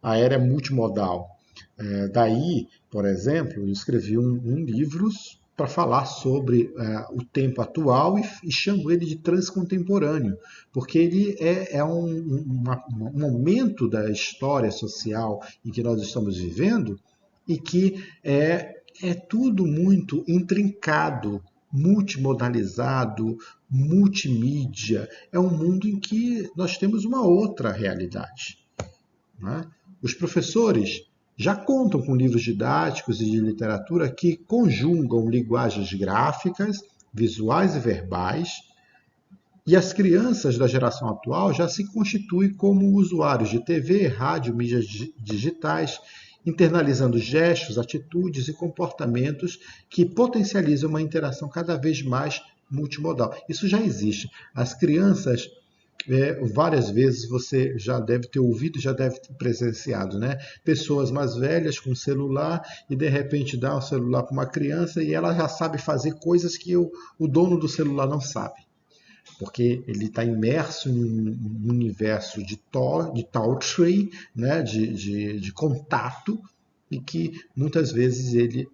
a era multimodal. Daí, por exemplo, eu escrevi um livro para falar sobre o tempo atual e chamo ele de transcontemporâneo, porque ele é um momento da história social em que nós estamos vivendo e que é tudo muito intrincado, multimodalizado, multimídia. É um mundo em que nós temos uma outra realidade. Né? Os professores já contam com livros didáticos e de literatura que conjugam linguagens gráficas, visuais e verbais, e as crianças da geração atual já se constituem como usuários de TV, rádio, mídias digitais, internalizando gestos, atitudes e comportamentos que potencializam uma interação cada vez mais multimodal. Isso já existe. As crianças, várias vezes você já deve ter ouvido, já deve ter presenciado, né? Pessoas mais velhas com celular e de repente dá o celular para uma criança e ela já sabe fazer coisas que o dono do celular não sabe. porque ele está imerso em um universo de Toltree, né, de contato, e que muitas vezes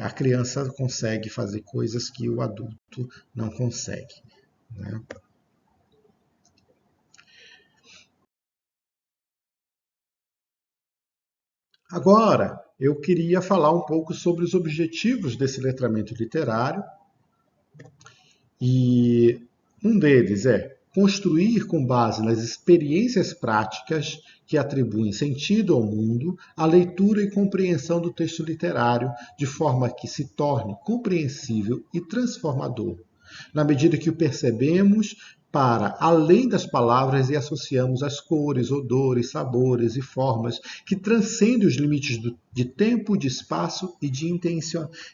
a criança consegue fazer coisas que o adulto não consegue. Né? Agora, eu queria falar um pouco sobre os objetivos desse letramento literário, e um deles é construir com base nas experiências práticas que atribuem sentido ao mundo a leitura e compreensão do texto literário, de forma que se torne compreensível e transformador, na medida que o percebemos para além das palavras e associamos as cores, odores, sabores e formas que transcendem os limites de tempo, de espaço e de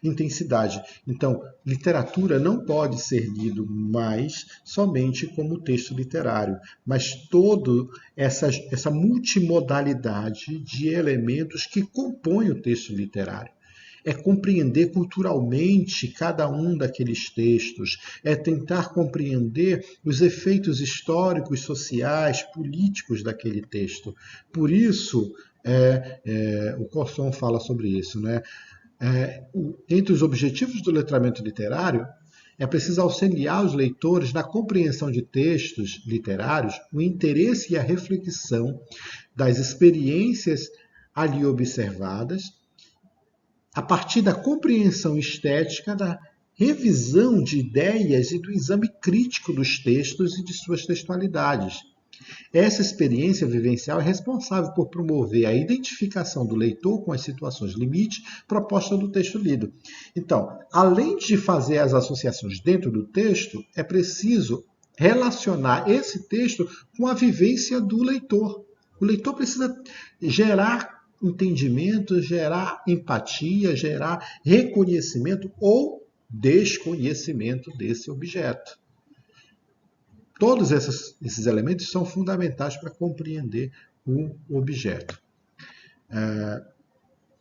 intensidade. Então, literatura não pode ser lido mais somente como texto literário, mas toda essa multimodalidade de elementos que compõem o texto literário. É compreender culturalmente cada um daqueles textos, é tentar compreender os efeitos históricos, sociais, políticos daquele texto. Por isso, o Corson fala sobre isso, né? Entre os objetivos do letramento literário, é preciso auxiliar os leitores na compreensão de textos literários, o interesse e a reflexão das experiências ali observadas, a partir da compreensão estética, da revisão de ideias e do exame crítico dos textos e de suas textualidades. Essa experiência vivencial é responsável por promover a identificação do leitor com as situações limite propostas do texto lido. Então, além de fazer as associações dentro do texto, é preciso relacionar esse texto com a vivência do leitor. O leitor precisa gerar entendimento, gerar empatia, gerar reconhecimento ou desconhecimento desse objeto. Todos esses elementos são fundamentais para compreender o objeto.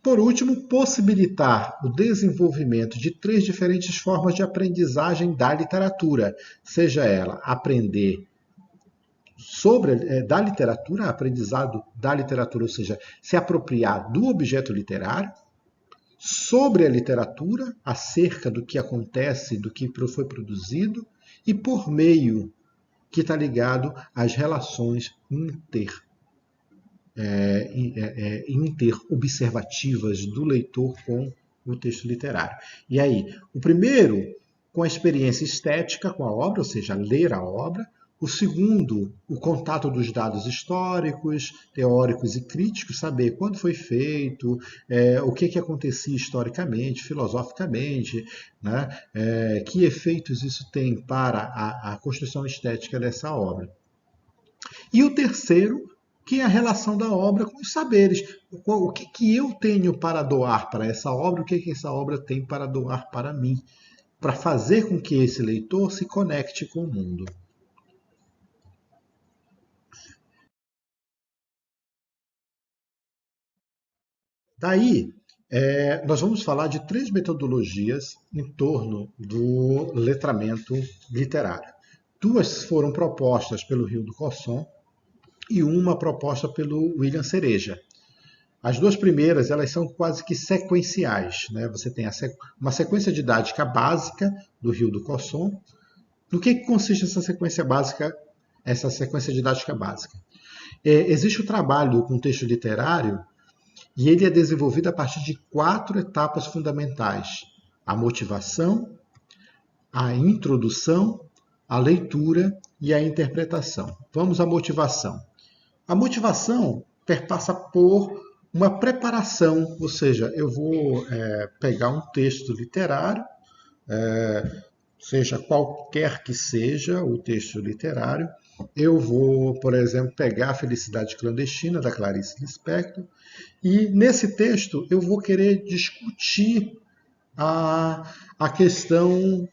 Por último, possibilitar o desenvolvimento de 3 diferentes formas de aprendizagem da literatura, seja ela aprender da literatura, aprendizado da literatura, ou seja, se apropriar do objeto literário, sobre a literatura, acerca do que acontece, do que foi produzido, e por meio que está ligado às relações interobservativas do leitor com o texto literário. E aí, o primeiro, com a experiência estética com a obra, ou seja, ler a obra. O segundo, o contato dos dados históricos, teóricos e críticos, saber quando foi feito, o que acontecia historicamente, filosoficamente, né? Que efeitos isso tem para a construção estética dessa obra. E o terceiro, que é a relação da obra com os saberes. O que eu tenho para doar para essa obra, o que essa obra tem para doar para mim, para fazer com que esse leitor se conecte com o mundo. Daí, nós vamos falar de 3 metodologias em torno do letramento literário. 2 foram propostas pelo Rildo Cosson e uma proposta pelo William Cereja. As 2 primeiras, elas são quase que sequenciais, né? Você tem uma sequência didática básica do Rildo Cosson. No que consiste essa sequência didática básica? Existe o trabalho com texto literário e ele é desenvolvido a partir de 4 etapas fundamentais: a motivação, a introdução, a leitura e a interpretação. Vamos à motivação. A motivação perpassa por uma preparação, ou seja, eu vou pegar um texto literário, seja qualquer que seja o texto literário, eu vou, por exemplo, pegar A Felicidade Clandestina, da Clarice Lispector, e nesse texto eu vou querer discutir a questão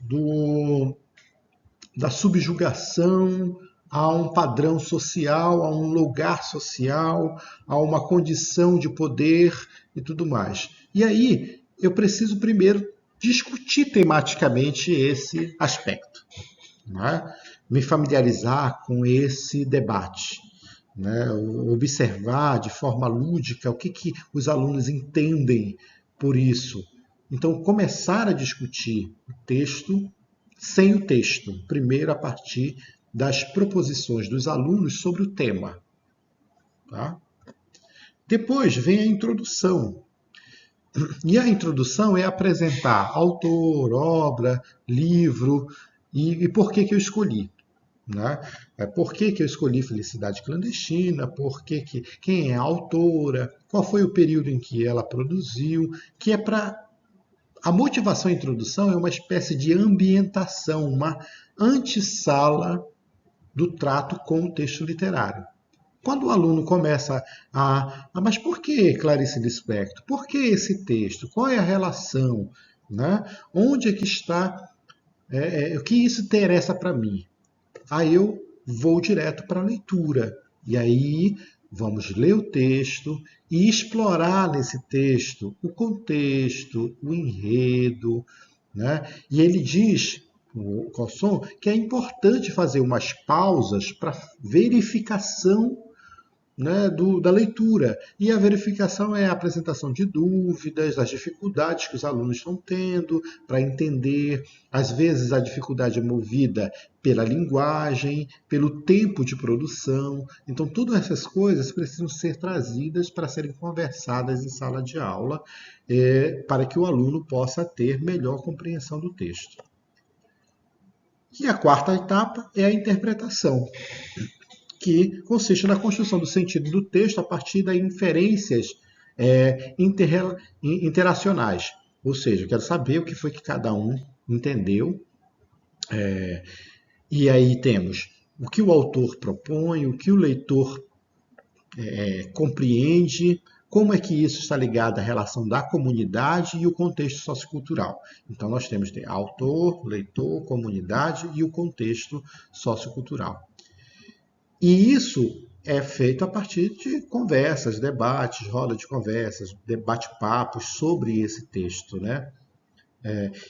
da subjugação a um padrão social, a um lugar social, a uma condição de poder e tudo mais. E aí eu preciso primeiro discutir tematicamente esse aspecto. Não é? me familiarizar com esse debate, né? Observar de forma lúdica o que os alunos entendem por isso. Então, começar a discutir o texto sem o texto, primeiro a partir das proposições dos alunos sobre o tema. Tá? Depois vem a introdução. E a introdução é apresentar autor, obra, livro e por que eu escolhi. Né? Por que eu escolhi Felicidade Clandestina, quem é a autora, qual foi o período em que ela produziu, que é para... A motivação e introdução é uma espécie de ambientação, uma antessala do trato com o texto literário. Quando o aluno começa mas por que Clarice Lispector? Por que esse texto? Qual é a relação? Né? Onde é que está? O que isso interessa para mim? Aí eu vou direto para a leitura. E aí vamos ler o texto e explorar nesse texto o contexto, o enredo. Né? E ele diz, o Cosson, que é importante fazer umas pausas para verificação, né, da leitura. E a verificação é a apresentação de dúvidas, das dificuldades que os alunos estão tendo para entender. Às vezes a dificuldade é movida pela linguagem, pelo tempo de produção. Então, todas essas coisas precisam ser trazidas para serem conversadas em sala de aula, para que o aluno possa ter melhor compreensão do texto. E a quarta etapa é a interpretação, que consiste na construção do sentido do texto a partir das inferências interacionais. Ou seja, eu quero saber o que foi que cada um entendeu. E aí temos o que o autor propõe, o que o leitor compreende, como é que isso está ligado à relação da comunidade e o contexto sociocultural. Então, nós temos autor, leitor, comunidade e o contexto sociocultural. E isso é feito a partir de conversas, debates, roda de conversas, bate-papos sobre esse texto, né?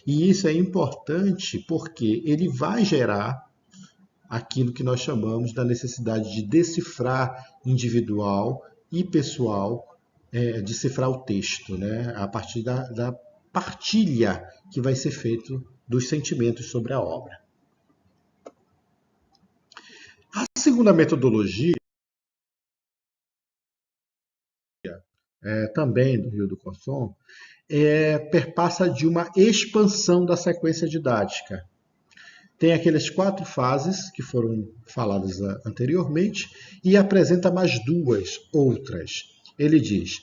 E isso é importante porque ele vai gerar aquilo que nós chamamos da necessidade de decifrar individual e pessoal, decifrar o texto, né? A partir da partilha que vai ser feito dos sentimentos sobre a obra. A segunda metodologia, também do Rio do Cosson, perpassa de uma expansão da sequência didática. Tem aquelas 4 fases que foram faladas anteriormente e apresenta mais 2 outras. Ele diz,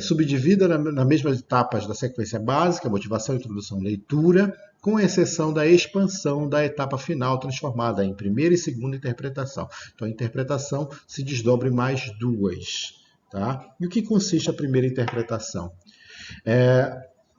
subdivida nas mesmas etapas da sequência básica, motivação, introdução, leitura, com exceção da expansão da etapa final, transformada em primeira e segunda interpretação. Então, a interpretação se desdobra em mais 2. Tá? E o que consiste a primeira interpretação?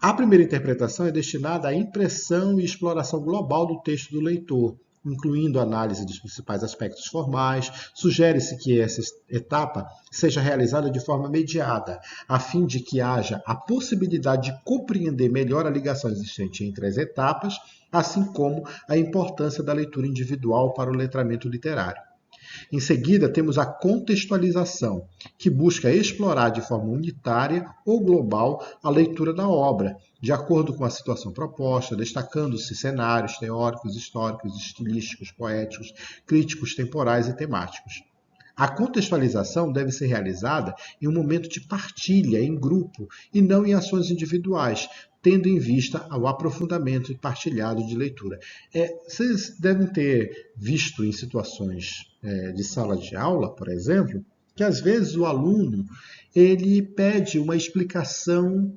A primeira interpretação é destinada à impressão e exploração global do texto do leitor, incluindo análise dos principais aspectos formais. Sugere-se que essa etapa seja realizada de forma mediada, a fim de que haja a possibilidade de compreender melhor a ligação existente entre as etapas, assim como a importância da leitura individual para o letramento literário. Em seguida, temos a contextualização, que busca explorar de forma unitária ou global a leitura da obra, de acordo com a situação proposta, destacando-se cenários teóricos, históricos, estilísticos, poéticos, críticos, temporais e temáticos. A contextualização deve ser realizada em um momento de partilha, em grupo, e não em ações individuais, tendo em vista o aprofundamento e partilhado de leitura. Vocês devem ter visto em situações de sala de aula, por exemplo, que às vezes o aluno ele pede uma explicação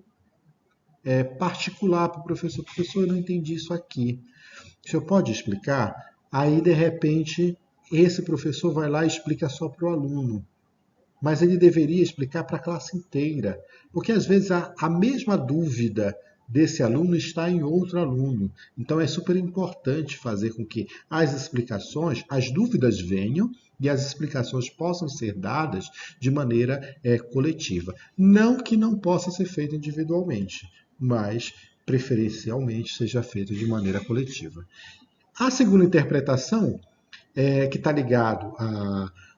particular para o professor. Professor, eu não entendi isso aqui. O senhor pode explicar? Aí, de repente, esse professor vai lá e explica só para o aluno. Mas ele deveria explicar para a classe inteira. Porque, às vezes, a mesma dúvida desse aluno está em outro aluno. Então, é super importante fazer com que as explicações, as dúvidas venham e as explicações possam ser dadas de maneira coletiva. Não que não possa ser feito individualmente, mas preferencialmente seja feito de maneira coletiva. A segunda interpretação que está ligado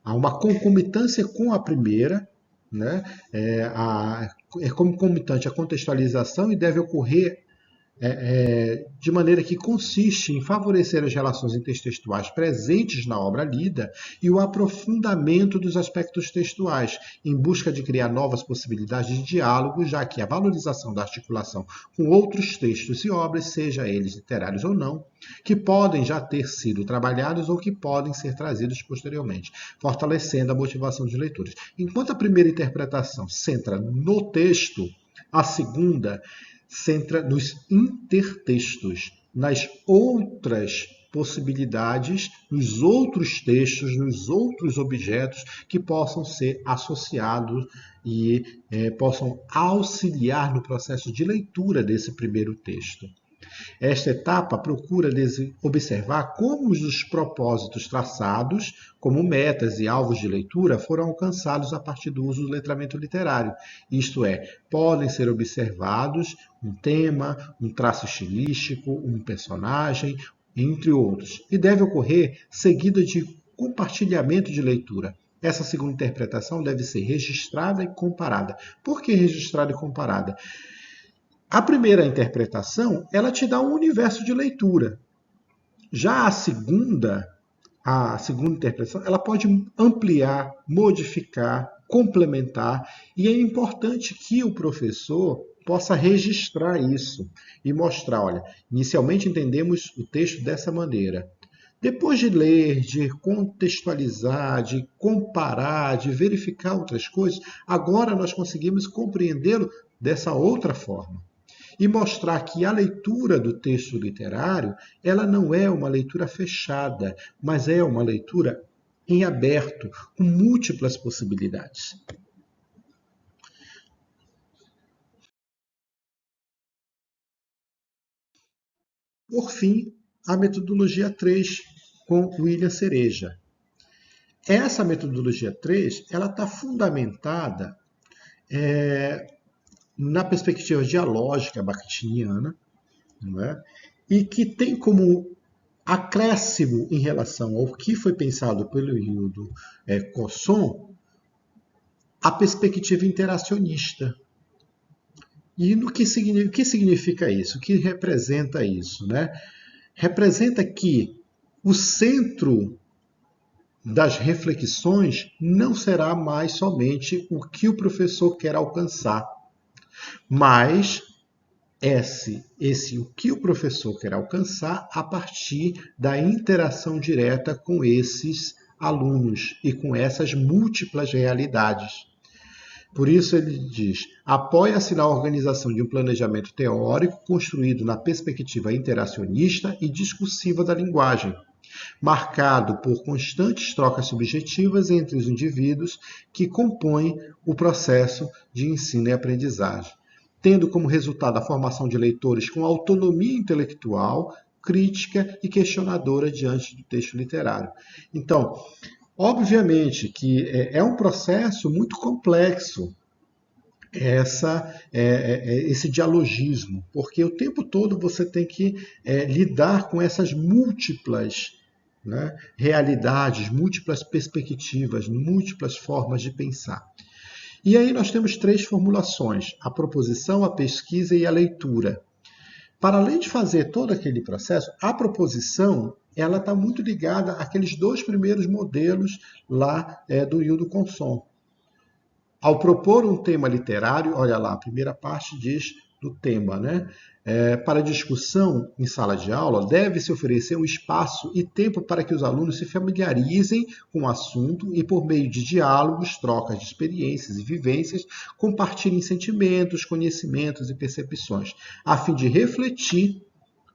a uma concomitância com a primeira, né? É concomitante à contextualização e deve ocorrer de maneira que consiste em favorecer as relações intertextuais presentes na obra lida e o aprofundamento dos aspectos textuais, em busca de criar novas possibilidades de diálogo, já que a valorização da articulação com outros textos e obras, seja eles literários ou não, que podem já ter sido trabalhados ou que podem ser trazidos posteriormente, fortalecendo a motivação dos leitores. Enquanto a primeira interpretação centra no texto, a segunda centra nos intertextos, nas outras possibilidades, nos outros textos, nos outros objetos que possam ser associados e possam auxiliar no processo de leitura desse primeiro texto. Esta etapa procura observar como os propósitos traçados, como metas e alvos de leitura, foram alcançados a partir do uso do letramento literário. Isto é, podem ser observados um tema, um traço estilístico, um personagem, entre outros. E deve ocorrer seguida de compartilhamento de leitura. Essa segunda interpretação deve ser registrada e comparada. Por que registrada e comparada? A primeira interpretação, ela te dá um universo de leitura. Já a segunda interpretação, ela pode ampliar, modificar, complementar, e é importante que o professor possa registrar isso e mostrar, olha, inicialmente entendemos o texto dessa maneira. Depois de ler, de contextualizar, de comparar, de verificar outras coisas, agora nós conseguimos compreendê-lo dessa outra forma. E mostrar que a leitura do texto literário, ela não é uma leitura fechada, mas é uma leitura em aberto, com múltiplas possibilidades. Por fim, a metodologia 3, com William Cereja. Essa metodologia 3, ela está fundamentada na perspectiva dialógica bakhtiniana, não é? E que tem como acréscimo em relação ao que foi pensado pelo Hildo Cosson a perspectiva interacionista. E no que significa isso? O que representa isso? Né? Representa que o centro das reflexões não será mais somente o que o professor quer alcançar, mas o que o professor quer alcançar a partir da interação direta com esses alunos e com essas múltiplas realidades. Por isso ele diz, apoia-se na organização de um planejamento teórico construído na perspectiva interacionista e discursiva da linguagem, marcado por constantes trocas subjetivas entre os indivíduos que compõem o processo de ensino e aprendizagem, tendo como resultado a formação de leitores com autonomia intelectual, crítica e questionadora diante do texto literário. Então, obviamente que é um processo muito complexo esse dialogismo, porque o tempo todo você tem que lidar com essas múltiplas realidades, múltiplas perspectivas, múltiplas formas de pensar. E aí nós temos 3 formulações, a proposição, a pesquisa e a leitura. Para além de fazer todo aquele processo, a proposição ela está muito ligada àqueles 2 primeiros modelos lá do Hildo Cosson. Ao propor um tema literário, olha lá, a primeira parte diz do tema, né? Para discussão em sala de aula, deve-se oferecer um espaço e tempo para que os alunos se familiarizem com o assunto e, por meio de diálogos, trocas de experiências e vivências, compartilhem sentimentos, conhecimentos e percepções, a fim de refletir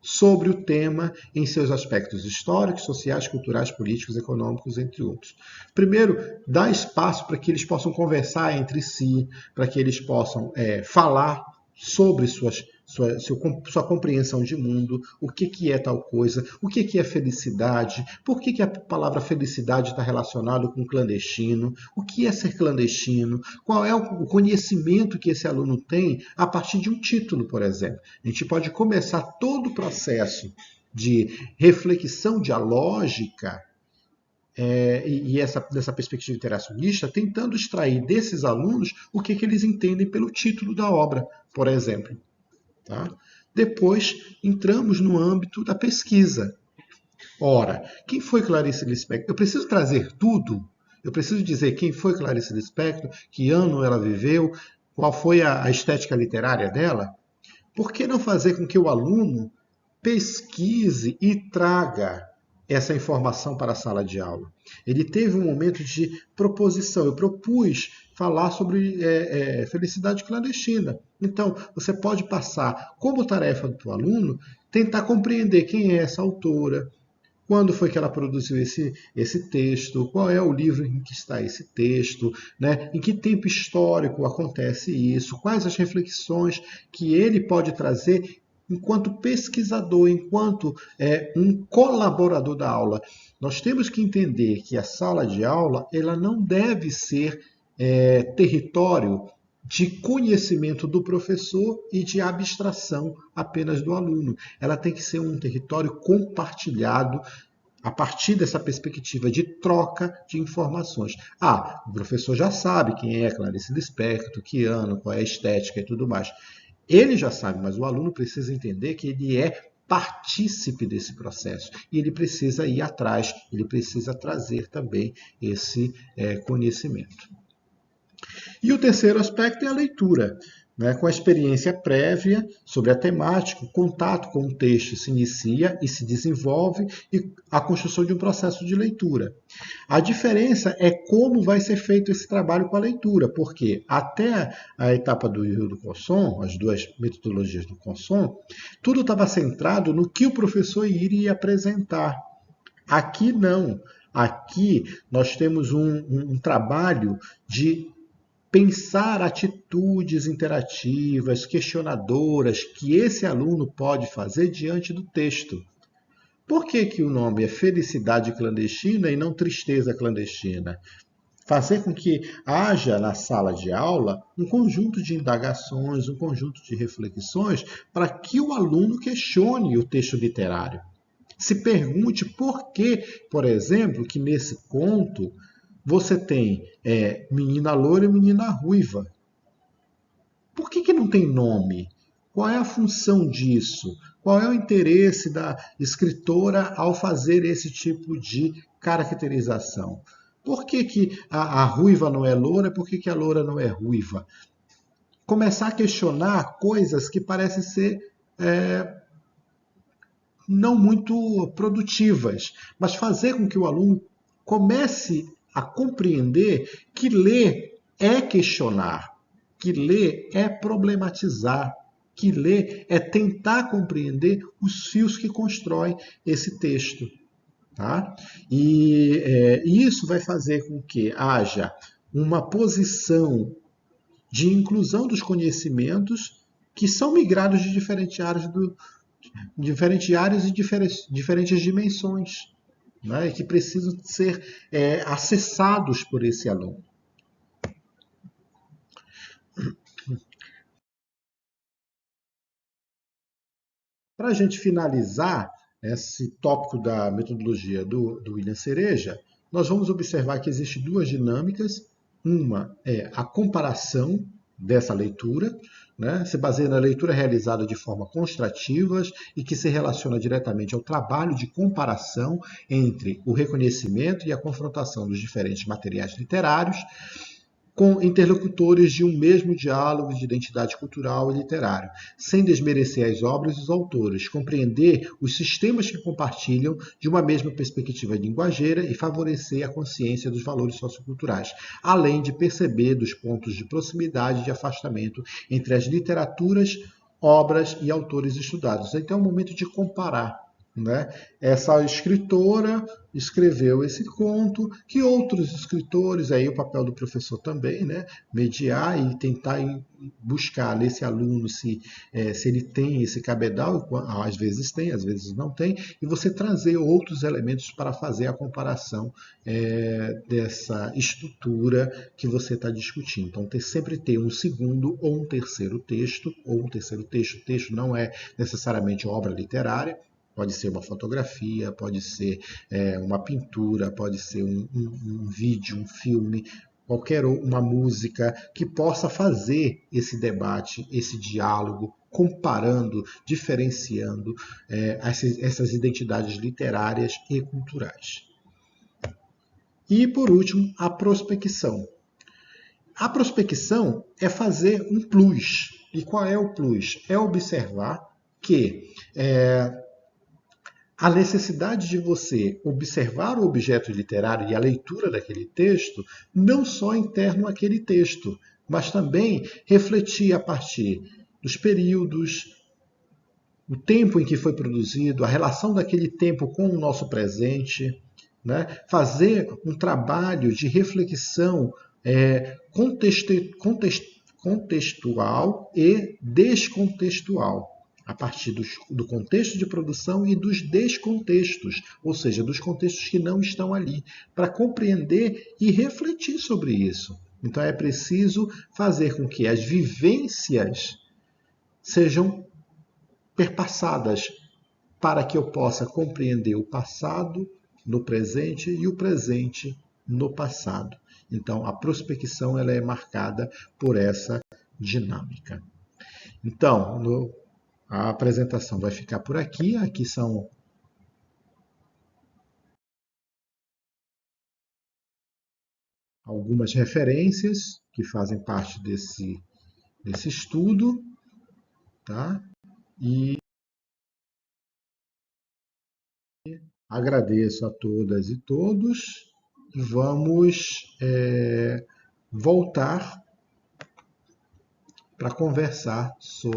sobre o tema em seus aspectos históricos, sociais, culturais, políticos, econômicos, entre outros. Primeiro, dá espaço para que eles possam conversar entre si, para que eles possam falar sobre sua compreensão de mundo, o que é tal coisa, o que é felicidade, por que a palavra felicidade está relacionada com clandestino, o que é ser clandestino, qual é o conhecimento que esse aluno tem a partir de um título, por exemplo. A gente pode começar todo o processo de reflexão dialógica dessa perspectiva interacionista, tentando extrair desses alunos o que eles entendem pelo título da obra, por exemplo. Tá? Depois, entramos no âmbito da pesquisa. Ora, quem foi Clarice Lispector? Eu preciso trazer tudo? Eu preciso dizer quem foi Clarice Lispector, que ano ela viveu, qual foi a estética literária dela? Por que não fazer com que o aluno pesquise e traga essa informação para a sala de aula? Ele teve um momento de proposição. Eu propus falar sobre felicidade clandestina. Então, você pode passar como tarefa do aluno tentar compreender quem é essa autora, quando foi que ela produziu esse texto, qual é o livro em que está esse texto, né? Em que tempo histórico acontece isso, quais as reflexões que ele pode trazer enquanto pesquisador, enquanto um colaborador da aula. Nós temos que entender que a sala de aula ela não deve ser território de conhecimento do professor e de abstração apenas do aluno. Ela tem que ser um território compartilhado a partir dessa perspectiva de troca de informações. O professor já sabe quem é Clarice Lispector, que ano, qual é a estética e tudo mais. Ele já sabe, mas o aluno precisa entender que ele é partícipe desse processo e ele precisa ir atrás, ele precisa trazer também esse conhecimento. E o terceiro aspecto é a leitura. Né? Com a experiência prévia sobre a temática, o contato com o texto se inicia e se desenvolve e a construção de um processo de leitura. A diferença é como vai ser feito esse trabalho com a leitura, porque até a etapa do Cosson, as duas metodologias do Cosson, tudo estava centrado no que o professor iria apresentar. Aqui não. Aqui nós temos um trabalho de pensar atitudes interativas, questionadoras, que esse aluno pode fazer diante do texto. Por que o nome é felicidade clandestina e não tristeza clandestina? Fazer com que haja na sala de aula um conjunto de indagações, um conjunto de reflexões para que o aluno questione o texto literário. Se pergunte por que, por exemplo, que nesse conto você tem menina loira e menina ruiva. Por que não tem nome? Qual é a função disso? Qual é o interesse da escritora ao fazer esse tipo de caracterização? Por que a ruiva não é loura? Por que a loura não é ruiva? Começar a questionar coisas que parecem ser não muito produtivas, mas fazer com que o aluno comece a compreender que ler é questionar, que ler é problematizar, que ler é tentar compreender os fios que constroem esse texto. Tá? E isso vai fazer com que haja uma posição de inclusão dos conhecimentos que são migrados de diferentes áreas e diferentes dimensões, né, que precisam ser acessados por esse aluno. Para a gente finalizar esse tópico da metodologia do William Cereja, nós vamos observar que existem duas dinâmicas. Uma é a comparação dessa leitura, né? Se baseia na leitura realizada de forma construtiva e que se relaciona diretamente ao trabalho de comparação entre o reconhecimento e a confrontação dos diferentes materiais literários com interlocutores de um mesmo diálogo de identidade cultural e literário, sem desmerecer as obras e os autores, compreender os sistemas que compartilham de uma mesma perspectiva linguageira e favorecer a consciência dos valores socioculturais, além de perceber dos pontos de proximidade e de afastamento entre as literaturas, obras e autores estudados. Então é um momento de comparar. Né? Essa escritora escreveu esse conto, que outros escritores, aí o papel do professor também, né? Mediar e tentar buscar nesse aluno se ele tem esse cabedal, às vezes tem, às vezes não tem, e você trazer outros elementos para fazer a comparação dessa estrutura que você está discutindo. Então, sempre ter um segundo ou um terceiro texto, texto não é necessariamente obra literária, Pode ser uma fotografia, pode ser uma pintura, pode ser um vídeo, um filme, uma música que possa fazer esse debate, esse diálogo, comparando, diferenciando essas identidades literárias e culturais. E, por último, a prospecção. A prospecção é fazer um plus. E qual é o plus? É observar que a necessidade de você observar o objeto literário e a leitura daquele texto, não só interno àquele texto, mas também refletir a partir dos períodos, o tempo em que foi produzido, a relação daquele tempo com o nosso presente, né? Fazer um trabalho de reflexão contextual e descontextual, a partir do contexto de produção e dos descontextos, ou seja, dos contextos que não estão ali, para compreender e refletir sobre isso. Então é preciso fazer com que as vivências sejam perpassadas para que eu possa compreender o passado no presente e o presente no passado. Então, a prospecção ela é marcada por essa dinâmica. Então, a apresentação vai ficar por aqui. Aqui são algumas referências que fazem parte desse estudo, tá? E agradeço a todas e todos e vamos voltar para conversar sobre